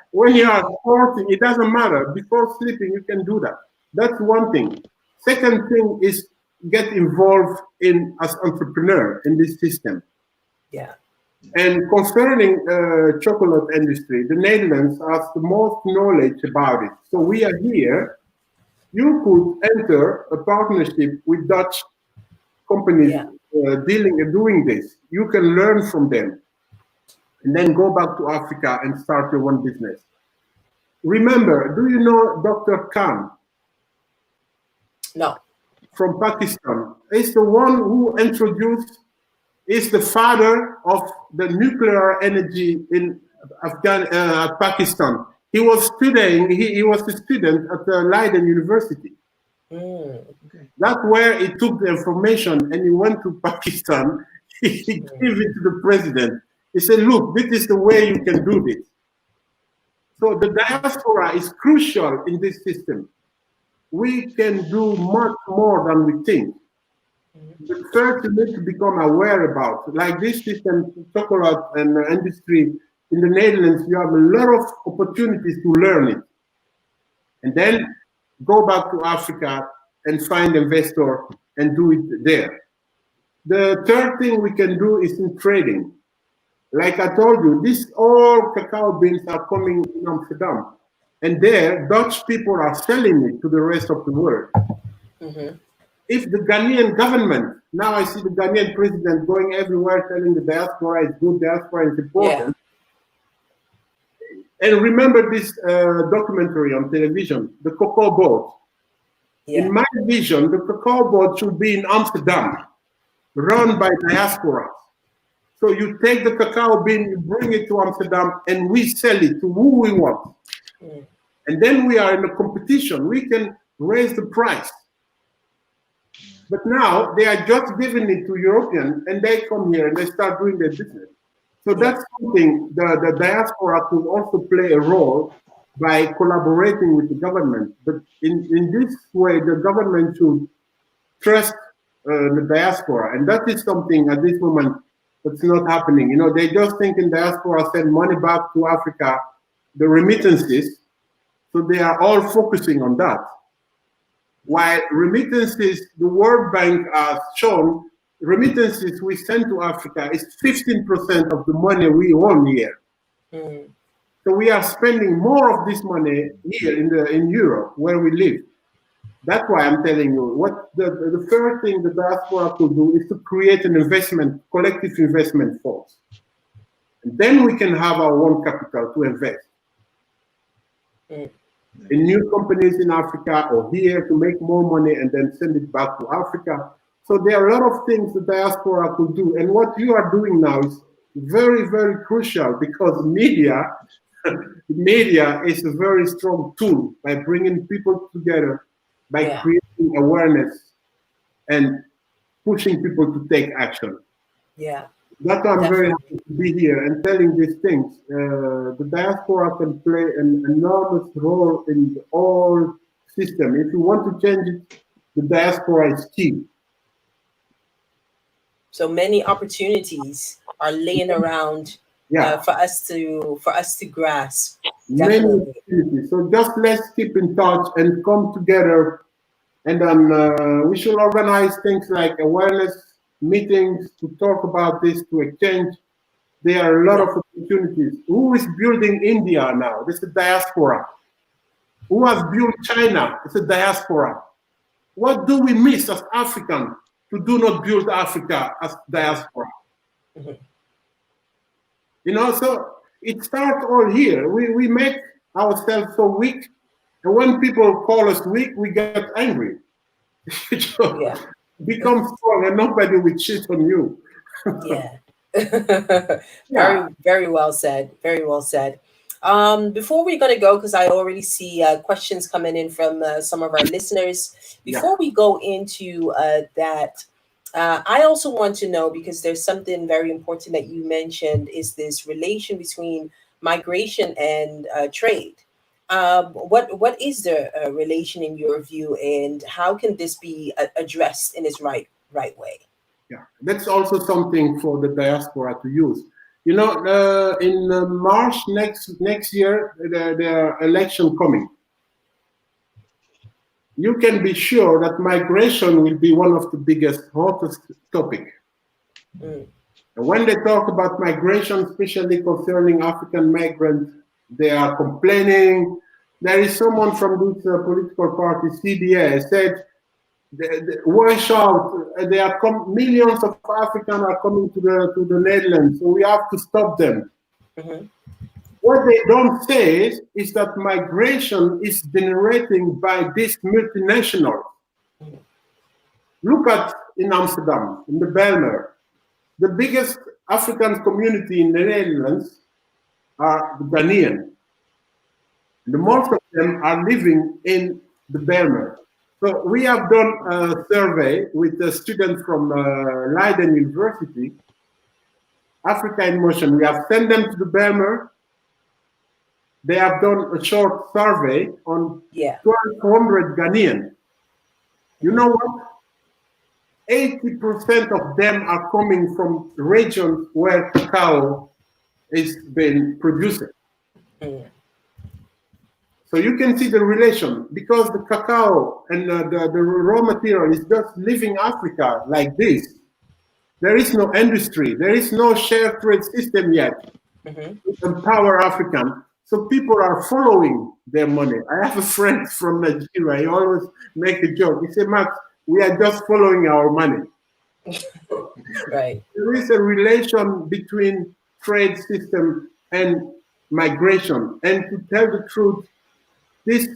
S6: When you are sporting, it doesn't matter. Before sleeping, you can do that. That's one thing. Second thing is get involved as entrepreneur in this system.
S4: Yeah.
S6: And concerning chocolate industry, the Netherlands has the most knowledge about it. So we are here. You could enter a partnership with Dutch companies doing this. You can learn from them, and then go back to Africa and start your own business. Remember, do you know Dr. Khan?
S4: No.
S6: From Pakistan. He's the one who introduced, is the father of the nuclear energy in Pakistan. He was studying, he was a student at Leiden University. That's where he took the information, and he went to Pakistan. He gave it to the president. He said, look, this is the way you can do this. So the diaspora is crucial in this system. We can do much more than we think. But first, you need to become aware about, like this system, chocolate and industry in the Netherlands, you have a lot of opportunities to learn it. And then go back to Africa and find investor and do it there. The third thing we can do is in trading. Like I told you, all cacao beans are coming in Amsterdam. And there, Dutch people are selling it to the rest of the world. if the Ghanaian government, now I see the Ghanaian president going everywhere telling the diaspora is good, diaspora is important. And remember this documentary on television, the Cocoa Boat. In my vision, the Cocoa Boat should be in Amsterdam, run by diaspora. So you take the cacao bean, you bring it to Amsterdam, and we sell it to who we want. And then we are in a competition. We can raise the price. But now they are just giving it to Europeans, and they come here and they start doing their business. So that's something the diaspora could also play a role by collaborating with the government. But in this way, the government should trust the diaspora. And that is something at this moment that's not happening. You know, they just think in diaspora send money back to Africa, the remittances. So they are all focusing on that. While remittances, the World Bank has shown, remittances we send to Africa is 15% of the money we own here. So we are spending more of this money here in Europe, where we live. That's why I'm telling you, what the first thing the diaspora could do is to create an investment, collective investment force. And then we can have our own capital to invest in new companies in Africa or here to make more money and then send it back to Africa. So there are a lot of things the diaspora could do. And what you are doing now is very, very crucial, because media is a very strong tool by bringing people together, by creating awareness and pushing people to take action. That's why I'm very happy to be here and telling these things. The diaspora can play an enormous role in the whole system. If you want to change it, the diaspora is key.
S4: So many opportunities are laying around for us to grasp.
S6: Many opportunities. So just let's keep in touch and come together, and then we should organize things like awareness meetings to talk about this, to exchange. There are a lot of opportunities. Who is building India now? This is a diaspora. Who has built China? It's a diaspora. What do we miss as Africans to do not build Africa as diaspora? You know, so it starts all here. We make ourselves so weak, and when people call us weak, we get angry. Become strong, and nobody will cheat on you.
S4: Very, very well said. Very well said. Before we're going to go, because I already see questions coming in from some of our listeners. Before we go into that, I also want to know, because there's something very important that you mentioned, is this relation between migration and trade. What is the relation in your view, and how can this be addressed in its right way?
S6: Yeah, that's also something for the diaspora to use. You know, in March next year, there are election coming. You can be sure that migration will be one of the biggest, hottest topic. And when they talk about migration, especially concerning African migrants, they are complaining. There is someone from this political party, CDA, said, watch out, millions of Africans are coming to the Netherlands, so we have to stop them. What they don't say is that migration is generating by this multinational. Look at in Amsterdam, in the Bijlmer, the biggest African community in the Netherlands are the Ghanaian. The most of them are living in the Bijlmer. So we have done a survey with a student from Leiden University, Africa in Motion. We have sent them to the Bijlmer. They have done a short survey on 1,200 Ghanaian. You know what? 80% of them are coming from regions where cacao is being produced. So you can see the relation, because the cacao and the raw material is just leaving Africa like this. There is no industry. There is no shared trade system yet to empower Africans. So people are following their money. I have a friend from Nigeria. He always make a joke. He said, Max, we are just following our money.
S4: Right.
S6: There is a relation between trade system and migration. And to tell the truth, this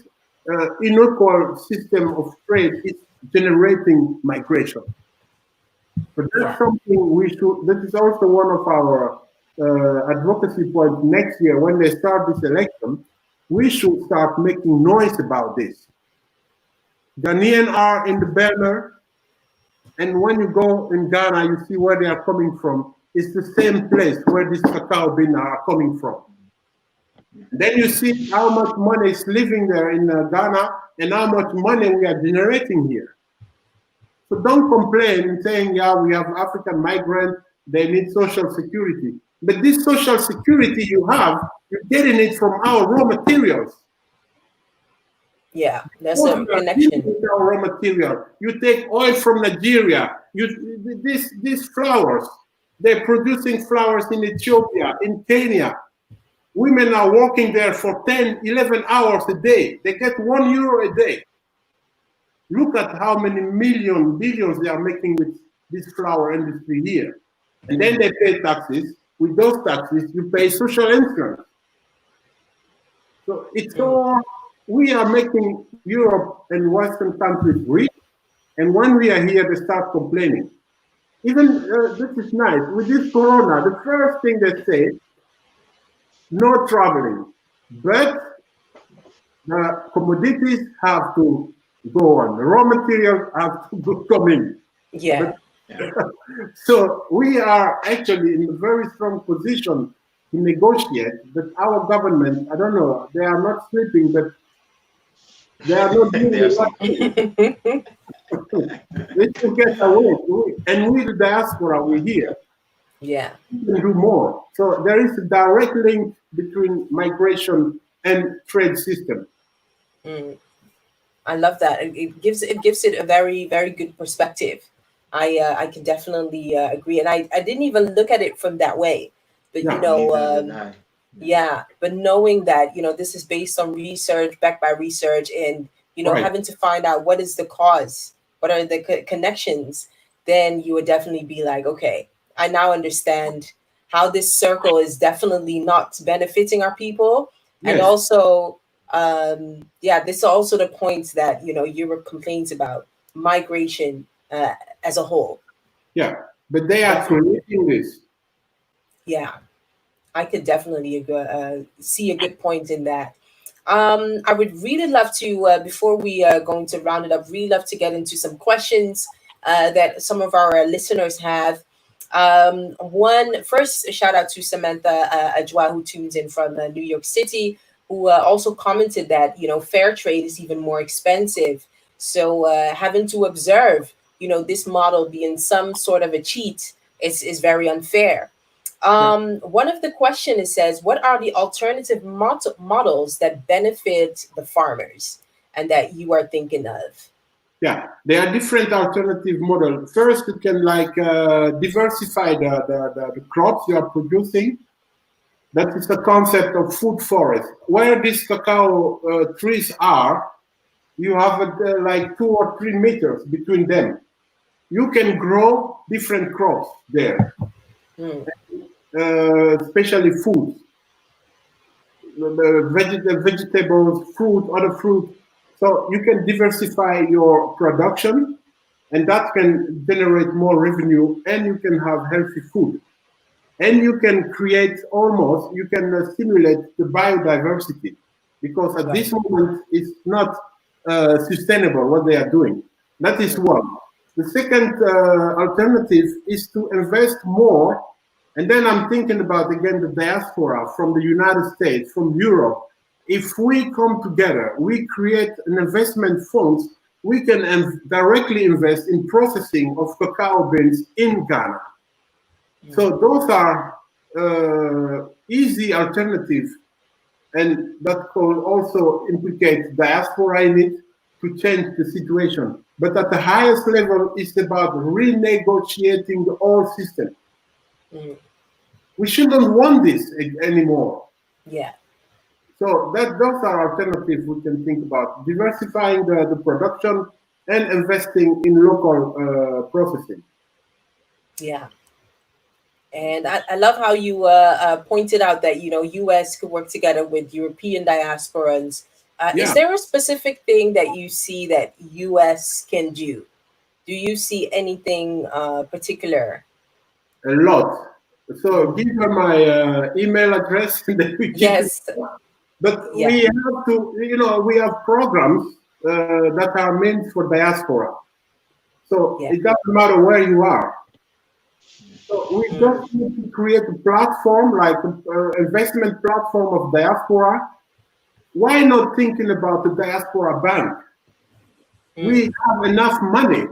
S6: unequal system of trade is generating migration. But that's something we should, that is also one of our advocacy points next year when they start this election. We should start making noise about this. Ghanaians are in the banner, and when you go in Ghana, you see where they are coming from. It's the same place where these cacao beans are coming from. Then you see how much money is living there in Ghana and how much money we are generating here. So don't complain saying, yeah, we have African migrants, they need social security. But this social security you have, you're getting it from our raw materials.
S4: Yeah, there's a connection.
S6: Our raw material. You take oil from Nigeria. These flowers, they're producing flowers in Ethiopia, in Kenya. Women are working there for 10, 11 hours a day. They get €1 a day. Look at how many billions they are making with this flower industry here. And then they pay taxes. With those taxes, you pay social insurance. So it's all, we are making Europe and Western countries rich. And when we are here, they start complaining. Even, this is nice, with this corona, the first thing they say, no traveling, but the commodities have to go on. The raw materials have to come in.
S4: Yeah.
S6: So we are actually in a very strong position to negotiate, but our government, I don't know, they are not sleeping, but they are not doing it. They should get away. And we, the diaspora, we're here.
S4: Yeah.
S6: We can do more. So there is a direct link between migration and trade system.
S4: I love that. It gives it a very, very good perspective. I can definitely agree, and I didn't even look at it from that way. But you know, yeah. But knowing that this is based on research, backed by research, and having to find out what is the cause, what are the connections, then you would definitely be like, okay, I now understand how this circle is definitely not benefiting our people, and also. This is also the points that you were complaints about migration as a whole.
S6: Yeah, but they are creating this.
S4: Yeah, I could definitely see a good point in that. I would really love to, before we are going to round it up, really love to get into some questions that some of our listeners have. First, a shout out to Samantha Ajwa, who tunes in from New York City, who also commented that fair trade is even more expensive. So having to observe this model being some sort of a cheat is very unfair. One of the questions says, what are the alternative models that benefit the farmers and that you are thinking of?
S6: Yeah, there are different alternative models. First, you can diversify the crops you are producing. That is the concept of food forest. Where these cacao trees are, you have 2 or 3 meters between them. You can grow different crops there, especially food, vegetables, fruit, other fruit. So you can diversify your production, and that can generate more revenue, and you can have healthy food. And you can create you can stimulate the biodiversity, because at this moment it's not sustainable what they are doing. That is one. The second alternative is to invest more. And then I'm thinking about, again, the diaspora from the United States, from Europe. If we come together, we create an investment fund, we can directly invest in processing of cacao beans in Ghana. So those are easy alternatives, and that could also implicate diaspora in it to change the situation. But at the highest level, it's about renegotiating the whole system. We shouldn't want this anymore.
S4: Yeah.
S6: So those are alternatives we can think about. Diversifying the production, and investing in local processing.
S4: Yeah. And I love how you pointed out that, U.S. could work together with European diasporans.
S6: Yeah,
S4: Is there a specific thing that you see that U.S. can do? Do you see anything particular?
S6: a lot. So give her my email address and then we keep it.
S4: Yes.
S6: But
S4: Yeah.
S6: we have to, we have programs that are meant for diaspora. So
S4: Yeah.
S6: it doesn't matter where you are. So we just need to create a platform, like an investment platform of diaspora. Why not thinking about the diaspora bank? We have enough money.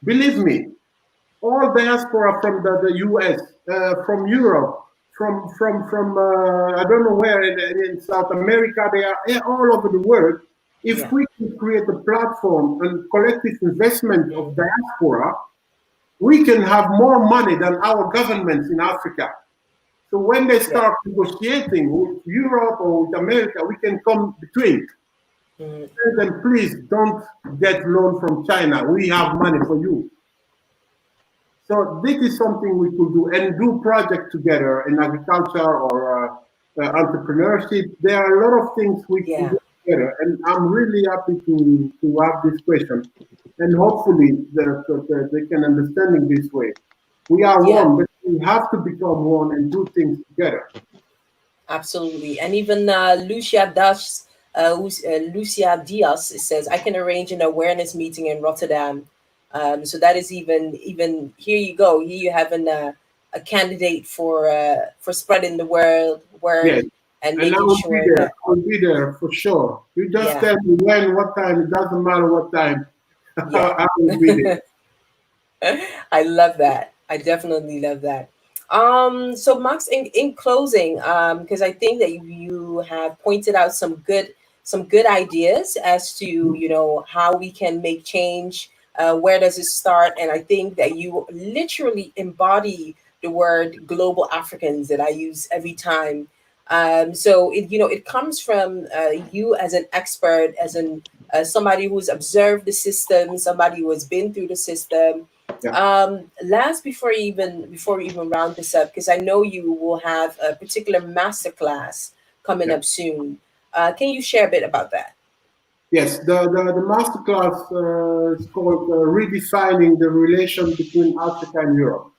S6: Believe me, all diaspora from the US, from Europe, from I don't know where in South America, they are all over the world. If we can create a platform and collective investment of diaspora, we can have more money than our governments in Africa. So when they start negotiating with Europe or with America, we can come between. Tell them, please don't get loan from China. We have money for you. So this is something we could do, and do projects together in agriculture or entrepreneurship. There are a lot of things we can do together, and I'm really happy to have this question, and hopefully they can understand it this way. We are one, but we have to become one and do things together.
S4: Absolutely. And even Lucia Diaz says, I can arrange an awareness meeting in Rotterdam. So that is even here you go. Here you have a candidate for spreading the word
S6: Yes.
S4: and
S6: And
S4: making sure that
S6: I'll be there for sure. You just tell me when, what time. It doesn't matter what time. I will be there.
S4: I love that. I definitely love that. So Max, in closing, because I think that you have pointed out some good ideas as to how we can make change. Where does it start? And I think that you literally embody the word global Africans that I use every time. So it comes from you as an expert, as somebody who's observed the system, somebody who has been through the system. Last, before we even round this up, because I know you will have a particular masterclass coming up soon. Can you share a bit about that?
S6: Yes, the masterclass is called Redefining the Relation Between Africa and Europe.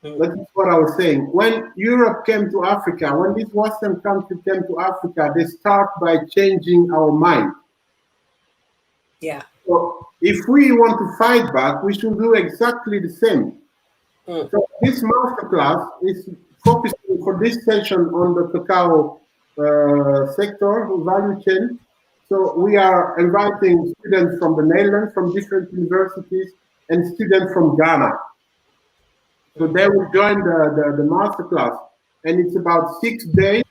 S6: That is what I was saying. When Europe came to Africa, when this Western country came to Africa, they start by changing our mind.
S4: Yeah.
S6: So if we want to fight back, we should do exactly the same. So this masterclass is focusing for this session on the cacao sector, value chain. So we are inviting students from the Netherlands, from different universities, and students from Ghana. So they will join the masterclass, and it's about 6 days,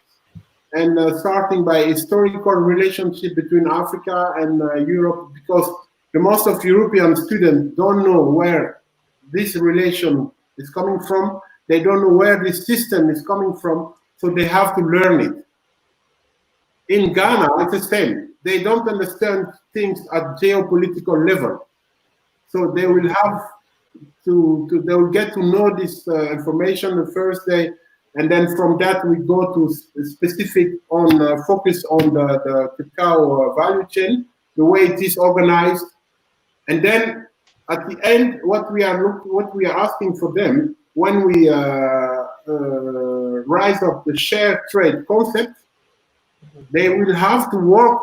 S6: and starting by historical relationship between Africa and Europe, because the most of European students don't know where this relation is coming from. They don't know where this system is coming from, so they have to learn it. In Ghana, it's the same. They don't understand things at geopolitical level, so they will have they will get to know this information the first day, and then from that we go to specific on focus on the cacao value chain, the way it is organized, and then at the end, what we are asking for them when we rise up the shared trade concept, they will have to work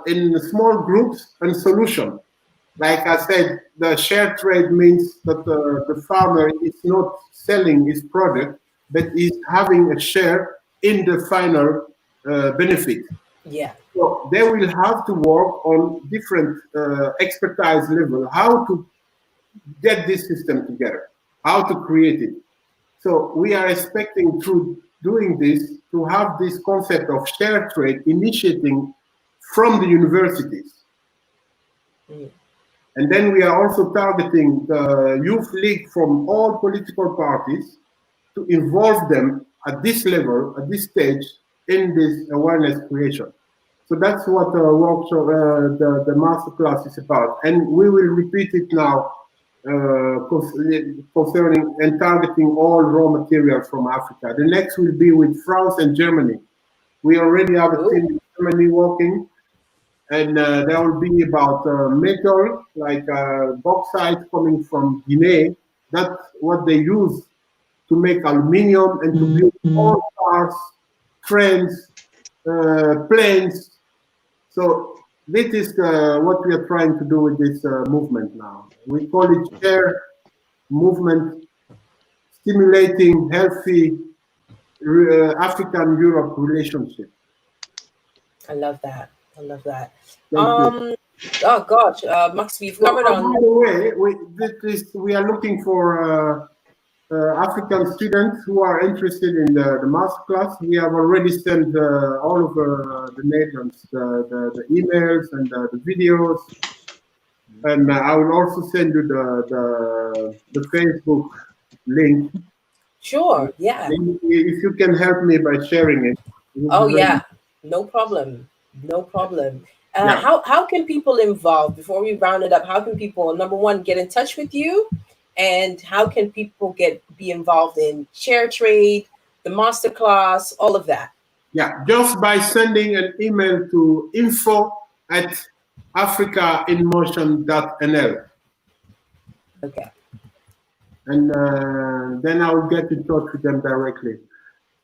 S6: in small groups and solution. Like I said, the shared trade means that the farmer is not selling his product, but is having a share in the final benefit.
S4: Yeah.
S6: So they will have to work on different expertise level, how to get this system together, how to create it. So we are expecting through doing this to have this concept of shared trade initiating from the universities. And then we are also targeting the youth league from all political parties to involve them at this level, at this stage, in this awareness creation. So that's what the workshop, the masterclass is about. And we will repeat it now concerning and targeting all raw materials from Africa. The next will be with France and Germany. We already have a team in Germany working, and there will be about metal, like bauxite coming from Guinea. That's what they use to make aluminium and to build all cars, trains, planes. So this is what we are trying to do with this movement now. We call it share movement, stimulating healthy African-Europe relationship.
S4: I love that. I love that.
S6: Thank you.
S4: Oh gosh, Max, we've covered on.
S6: By the way, we are looking for African students who are interested in the masterclass. We have already sent all of the Netherlands the emails and the videos, and I will also send you the Facebook link.
S4: Sure, yeah.
S6: If you can help me by sharing it.
S4: Oh yeah, no problem, no problem. How can people involve, before we round it up, how can people, number one, get in touch with you? And how can people be involved in Share Trade, the masterclass, all of that?
S6: Yeah, just by sending an email to info@africainmotion.nl.
S4: Okay.
S6: And then I will get in touch with them directly.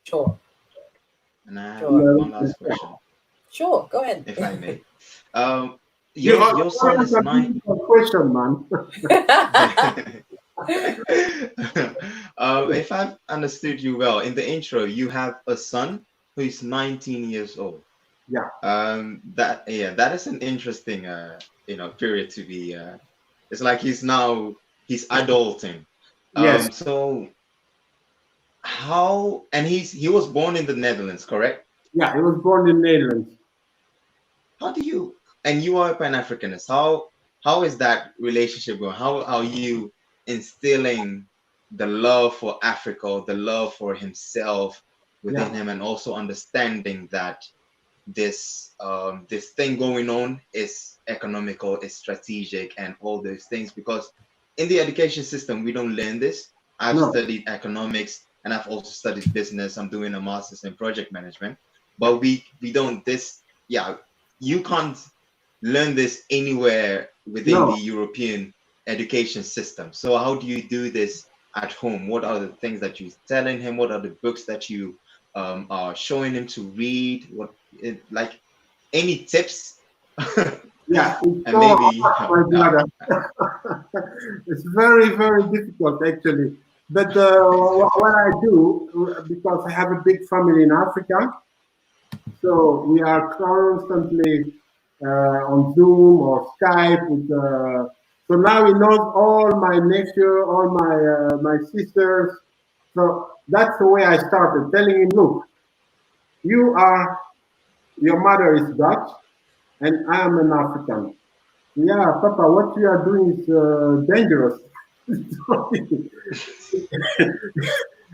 S4: Sure.
S5: And I have one last question.
S4: Sure, go ahead.
S5: If I may. Your son is 9.
S6: Question, man.
S5: If I've understood you well, in the intro, you have a son who is 19 years old.
S6: Yeah.
S5: That is an interesting period to be. It's like he's adulting.
S6: Yes.
S5: So how? And he was born in the Netherlands, correct?
S6: Yeah, he was born in the Netherlands.
S5: How do you? And you are a Pan-Africanist. How is that relationship going? How are you instilling the love for Africa, the love for himself within him, and also understanding that this thing going on is economical, is strategic, and all those things? Because in the education system, we don't learn this. I've studied economics, and I've also studied business. I'm doing a master's in project management, but we don't this. Yeah, you can't learn this anywhere within the European education system. So how do you do this at home? What are the things that you're telling him? What are the books that you are showing him to read? Like any tips?
S6: Yeah,
S5: and maybe
S6: it's very, very difficult actually. But what I do, because I have a big family in Africa, so we are constantly on Zoom or Skype. So now he knows all my nephews, all my sisters. So that's the way I started, telling him, look, your mother is Dutch, and I am an African. Yeah, Papa, what you are doing is dangerous.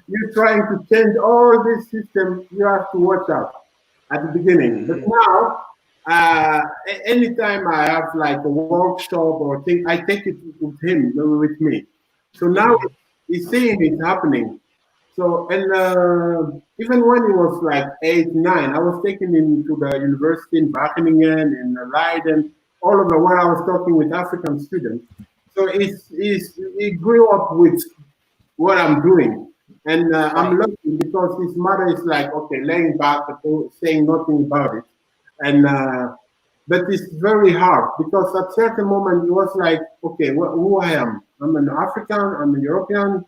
S6: You're trying to change all this system. You have to watch out at the beginning. But now, anytime I have like a workshop or thing, I take it with him, with me. So now he's seeing it happening. So, and even when he was like 8, 9, I was taking him to the university in Wageningen, in Leiden, all over where I was talking with African students. So he grew up with what I'm doing. And I'm lucky because his mother is like, okay, laying back, saying nothing about it. And but it's very hard because at certain moment it was like, okay, who I am? I'm an African, I'm a European.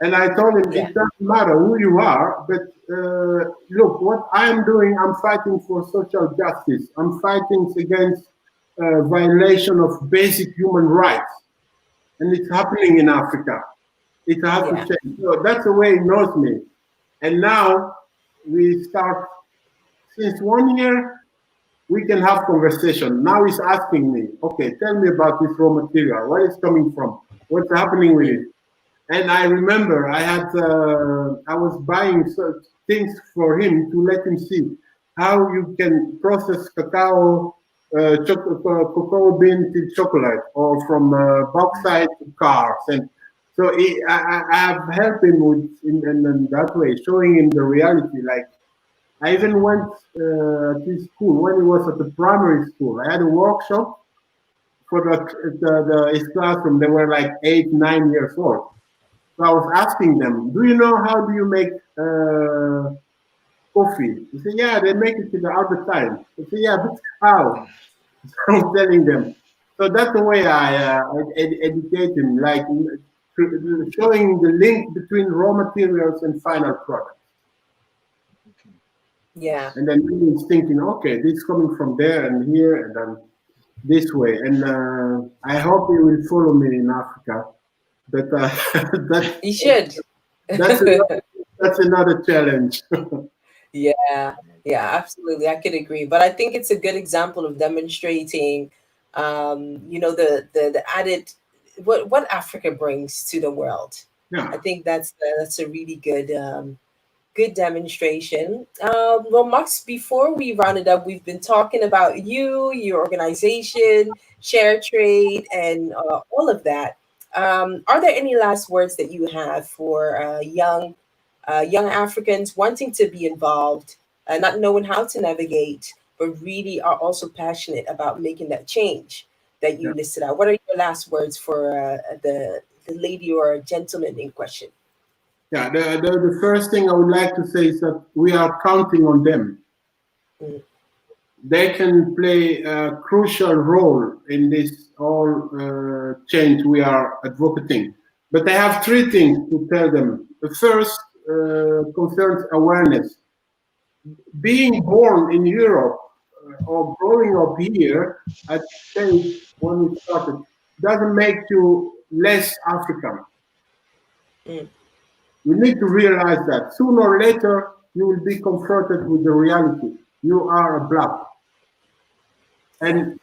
S6: And I told him, it doesn't matter who you are, but look, what I am doing, I'm fighting for social justice. I'm fighting against violation of basic human rights. And it's happening in Africa. It has to change. So that's the way he knows me. And now we start, since 1 year, we can have conversation. Now he's asking me, okay, tell me about this raw material. Where it's coming from? What's happening with it? And I remember I was buying things for him to let him see. how you can process cacao, cocoa bean to chocolate, or from bauxite to cars. And so I have helped him with in that way, showing him the reality. Like I even went to school when he was at the primary school. I had a workshop for his classroom. They were like 8, 9 years old. So I was asking them, "Do you know how do you make coffee?" They say, "Yeah, they make it all the time." I say, "Yeah, but how?" I'm telling them. So that's the way I educate them, like showing the link between raw materials and final product.
S4: Yeah.
S6: And then he's thinking, okay, this is coming from there and here and then this way. And I hope he will follow me in Africa. But
S4: You should.
S6: that's another, that's another challenge.
S4: Yeah, yeah, absolutely. I could agree. But I think it's a good example of demonstrating, the added what Africa brings to the world.
S6: Yeah.
S4: I think that's a really good demonstration. Well, Max, before we round it up, we've been talking about you, your organization, share trade, and all of that. Are there any last words that you have for young Africans wanting to be involved, not knowing how to navigate, but really are also passionate about making that change that you
S6: Yeah.
S4: listed out? What are your last words for the lady or gentleman in question?
S6: Yeah, the first thing I would like to say is that we are counting on them.
S4: Mm.
S6: They can play a crucial role in this whole change we are advocating. But I have three things to tell them. The first concerns awareness. Being born in Europe or growing up here at stage when we started doesn't make you less African.
S4: Mm.
S6: You need to realize that sooner or later you will be confronted with the reality. You are a black.
S4: Yeah.
S6: And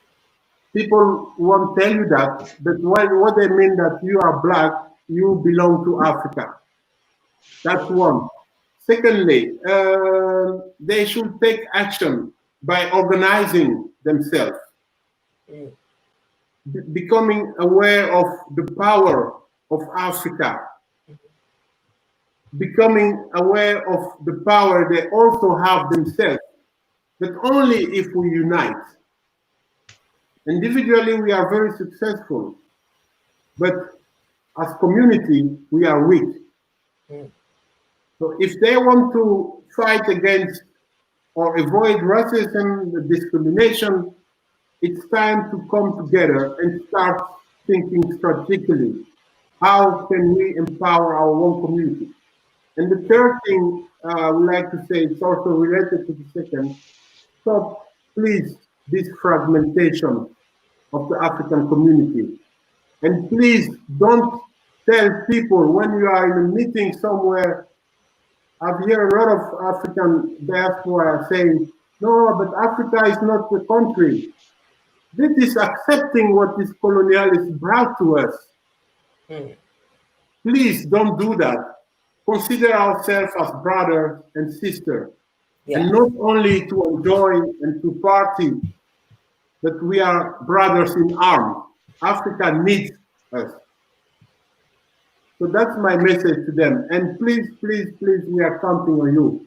S6: people won't tell you that, but what they mean that you are black, you belong to Africa. That's one. Secondly, they should take action by organizing themselves,
S4: Mm.
S6: becoming aware of the power of Africa, becoming aware of the power they also have themselves, but only if we unite. Individually, we are very successful, but as community, we are weak.
S4: Mm.
S6: So if they want to fight against or avoid racism, discrimination, it's time to come together and start thinking strategically. How can we empower our own community? And the third thing I would like to say, it's also related to the second, stop, please, this fragmentation of the African community. And please don't tell people when you are in a meeting somewhere. I've heard a lot of African diaspora saying, no, but Africa is not the country. This is accepting what this colonialists brought to us.
S4: Mm.
S6: Please don't do that. Consider ourselves as brothers and sisters,
S4: Yeah.
S6: and not only to enjoy and to party, but we are brothers in arms. Africa needs us. So that's my message to them. And please, please, please, we are counting on you.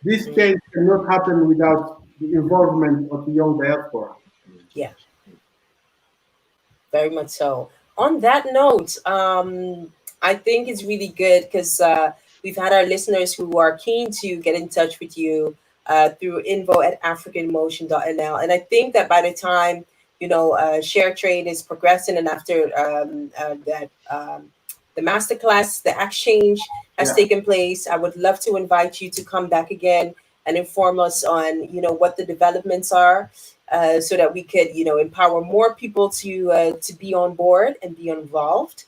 S6: This
S4: Mm.
S6: change cannot happen without the involvement of the young diaspora.
S4: Yeah. Very much so. On that note, I think it's really good because we've had our listeners who are keen to get in touch with you through info@africanmotion.nl. And I think that by the time, share trade is progressing and after the masterclass, the exchange has
S6: Yeah.
S4: taken place, I would love to invite you to come back again and inform us on, what the developments are so that we could, empower more people to be on board and be involved.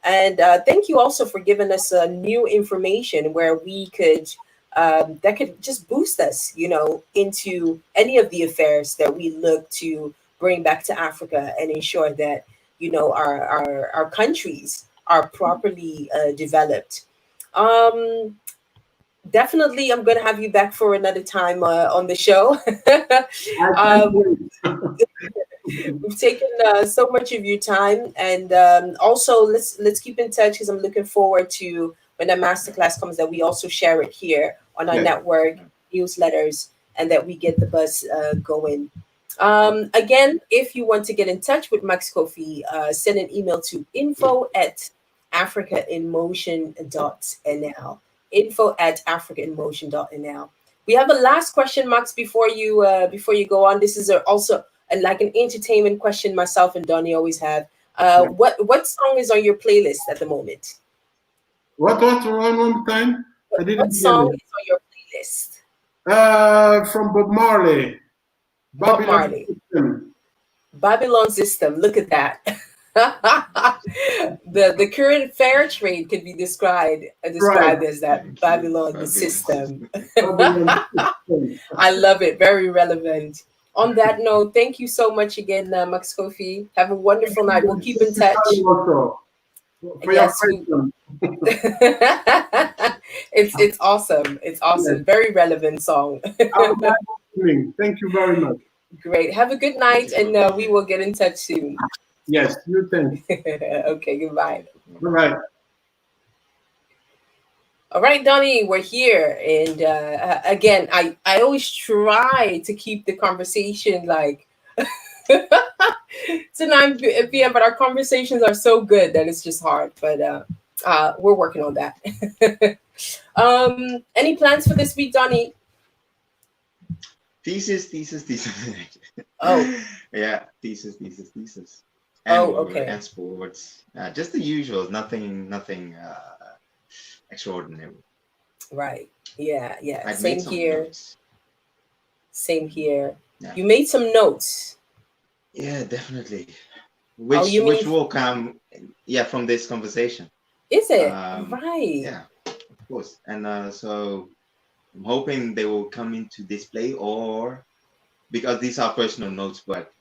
S4: And thank you also for giving us new information where we could that could just boost us, into any of the affairs that we look to bring back to Africa and ensure that our countries are properly developed. Um, definitely, I'm going to have you back for another time on the show.
S6: I can't wait.
S4: We've taken so much of your time, and also let's keep in touch because I'm looking forward to when that masterclass comes that we also share it here on our
S5: Yeah.
S4: network newsletters, and that we get the buzz going. Again, if you want to get in touch with Max Koffi, send an email to info@africainmotion.nl. Info@africainmotion.nl. We have a last question, Max, before you go on. This is also like an entertainment question myself and Donny always have. What song is on your playlist at the moment?
S6: What? One more time? I
S4: What
S6: didn't hear
S4: song
S6: you.
S4: is on your playlist?
S6: From Bob Marley.
S4: Bob
S6: Babylon
S4: Marley.
S6: System.
S4: Babylon System. Look at that. the current fair trade could be described
S6: Right.
S4: as that
S5: Thank you.
S4: Babylon system.
S6: Babylon System.
S4: I love it. Very relevant. On that note, thank you so much again, Max Koffi. Have a wonderful night. We'll keep in touch.
S6: Also, for
S4: Yes,
S6: your question.
S4: it's awesome. It's awesome.
S6: Yes.
S4: Very relevant song.
S6: Have a nice evening. Thank you very much.
S4: Great. Have a good night,
S5: Thank you
S4: and
S5: for
S4: we
S5: being
S4: will get in touch soon.
S6: Yes, you too.
S4: Okay, goodbye.
S6: All right.
S4: All right, Donny, we're here, and again, I always try to keep the conversation like to 9 p.m., but our conversations are so good that it's just hard. But we're working on that. Any plans for this week, Donny?
S5: thesis.
S4: Oh.
S5: Yeah, thesis.
S4: Oh,
S5: And
S4: okay.
S5: and sports. Just the usual. Nothing extraordinary.
S4: Right. Yeah.
S5: I've
S4: Same
S5: made some
S4: here.
S5: notes.
S4: Same here.
S5: Yeah.
S4: You made some notes.
S5: Yeah, definitely.
S4: Oh, you
S5: Which
S4: mean
S5: will come, yeah, from this conversation.
S4: is it
S5: Um,
S4: right?
S5: yeah, of course. And so I'm hoping they will come into display, or because these are personal notes, but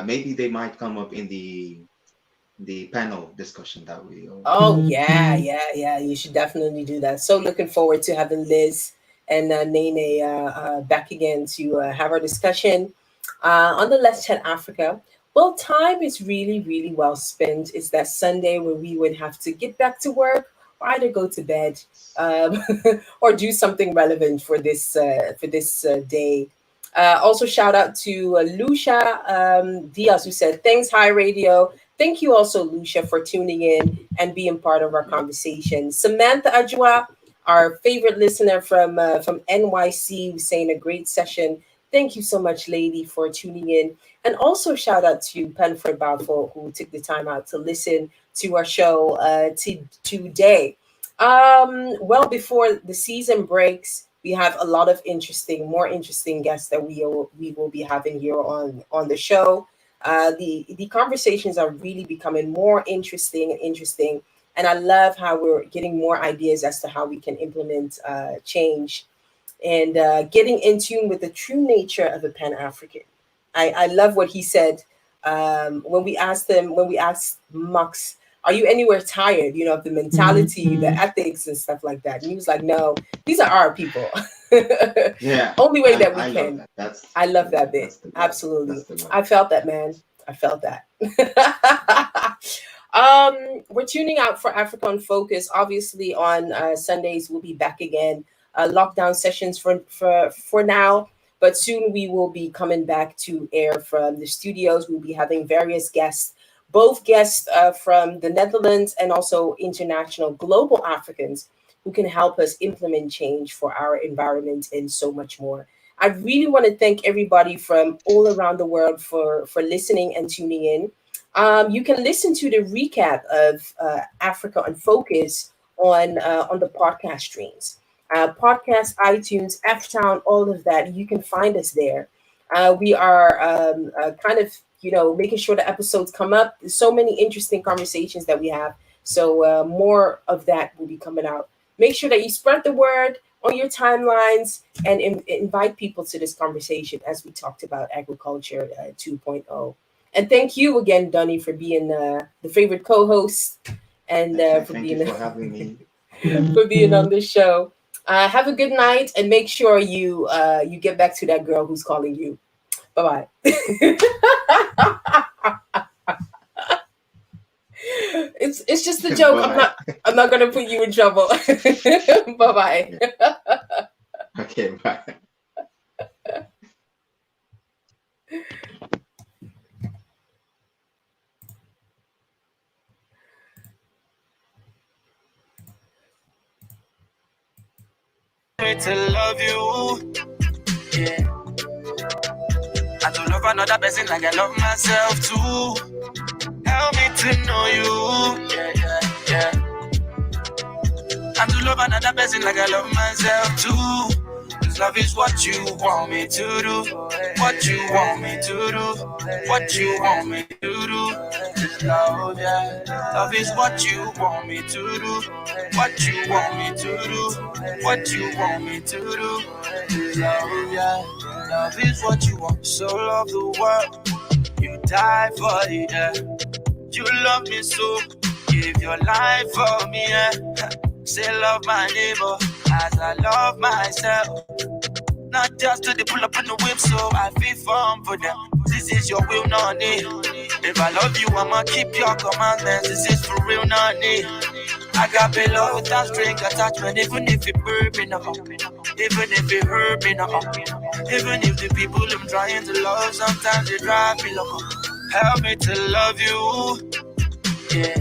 S5: maybe they might come up in the panel discussion that we.
S4: Oh yeah. You should definitely do that. So looking forward to having Liz and Nene back again to have our discussion on the Let's Chat Africa. Well, time is really, really well spent. It's that Sunday where we would have to get back to work or either go to bed um, or do something relevant for this day. Also, shout out to Lucia Diaz, who said, "Thanks, Hi Radio." Thank you also, Lucia, for tuning in and being part of our conversation. Samantha Ajwa, our favorite listener from NYC, was saying a great session. Thank you so much, lady, for tuning in. And also shout out to Penford Balfour, who took the time out to listen to our show today. Well, before the season breaks, we have a lot of more interesting guests that we will be having here on the show. The conversations are really becoming more interesting, and I love how we're getting more ideas as to how we can implement change and getting in tune with the true nature of a Pan African. I love what he said when we asked Max, "Are you anywhere tired? You know, of the mentality, the ethics, and stuff like that?" And he was like, "No, these are our people."
S5: Yeah,
S4: Only way that we
S5: I love
S4: can.
S5: that.
S4: I love that bit.
S5: That's the love.
S4: Absolutely.
S5: That's the love.
S4: I felt that, man. I felt that. We're tuning out for Africa on Focus. Obviously, on Sundays, we'll be back again. Lockdown sessions for now, but soon we will be coming back to air from the studios. We'll be having various guests, both guests from the Netherlands and also international global Africans who can help us implement change for our environment and so much more. I really want to thank everybody from all around the world for listening and tuning in. You can listen to the recap of Africa on Focus on the podcast streams, podcast, iTunes, F-Town, all of that. You can find us there. We are kind of making sure the episodes come up. There's so many interesting conversations that we have. So more of that will be coming out. Make sure that you spread the word on your timelines and invite people to this conversation as we talked about agriculture 2.0. And thank you again, Donny, for being the favorite co-host and for
S5: Thank
S4: being
S5: you for having me.
S4: for being on this show. Have a good night, and make sure you get back to that girl who's calling you. Bye bye. It's just a joke. I'm not gonna put you in trouble. Bye bye.
S5: Okay, bye.
S2: To love you, yeah. And to love another person like I love myself too. Help me to know you, yeah. And to love another person like I love myself too. 'Cause love is what you want me to do, what you want me to do, what you want me to do. It's love, yeah. Love is what you want me to do, what you want me to do, what you want me to do. It's love, yeah. Love is what you want. So love the world, you die for it, yeah. You love me so, give your life for me, yeah. Say love my neighbor as I love myself. Not just to the pull up in the whip, so I feel firm for them. This is your will, not need. If I love you, I'ma keep your commandments. This is for real, not need. I got below without string attachment, even if it burping up, even if it hurting up, even if the people I'm trying to love sometimes they drive me loco. Help me to love you, yeah.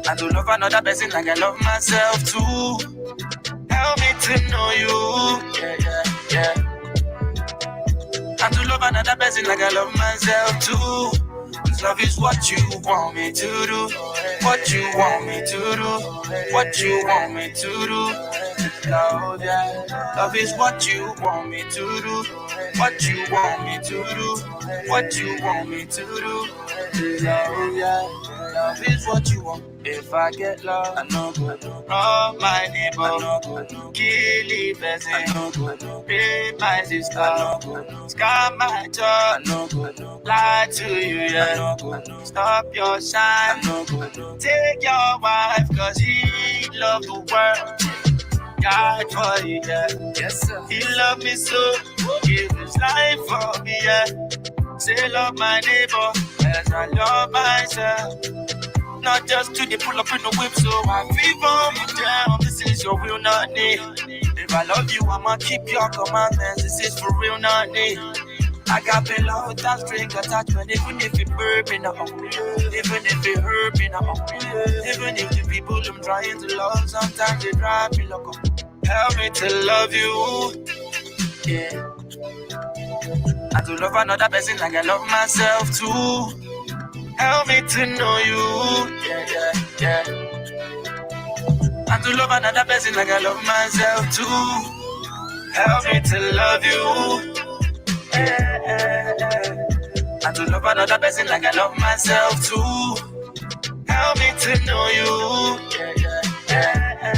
S2: And to love another person like I love myself too. Help me to know you, yeah. And to love another person like I love myself too. 'Cause love is what you want me to do, what you want me to do, what you want me to do. Love, yeah. Love is what you want me to do, what you want me to do, what you want me to do. Love, yeah. Love is what you want. If I get love, I know good. Rob my neighbor, I know good. Kill the person, I know good. Rape my sister, I know good. Scam my job, I know good. Lie to you, yeah, I know good. Stop your shine, I know good. Take your wife, 'cause he loved the world. God for you, yeah. Yes, sir. He loved me so, give his life for me, yeah. Say love my neighbor as I love myself. Not just to the pull up in the whip, so I feel on you down. This is your real, not need. If I love you, I'ma keep your commandments. This is for real, not need. I got below without string attachment, even if it burping up, even if it hurting up, even if the people I'm trying to love sometimes they drive me loco. Help me to love you, yeah. And to love another person like I love myself too. Help me to know you, yeah. And to love another person like I love myself too. Help me to love you, yeah. And to love another person like I love myself too. Help me to know you, yeah.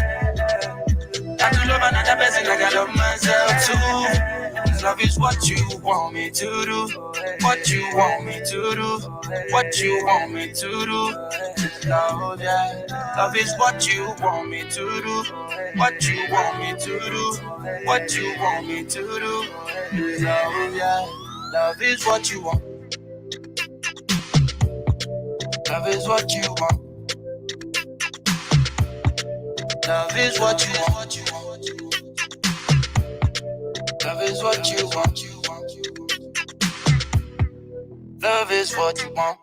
S2: And to love another person like I love myself too. Love is what you want me to do, what you want me to do, what you want me to do. Love, yeah. Love is what you want me to do, what you want me to do, what you want me to do. Love, yeah. Love is what you want. Love is what you want. Love is what you want. Love is what you want. Love is what you want.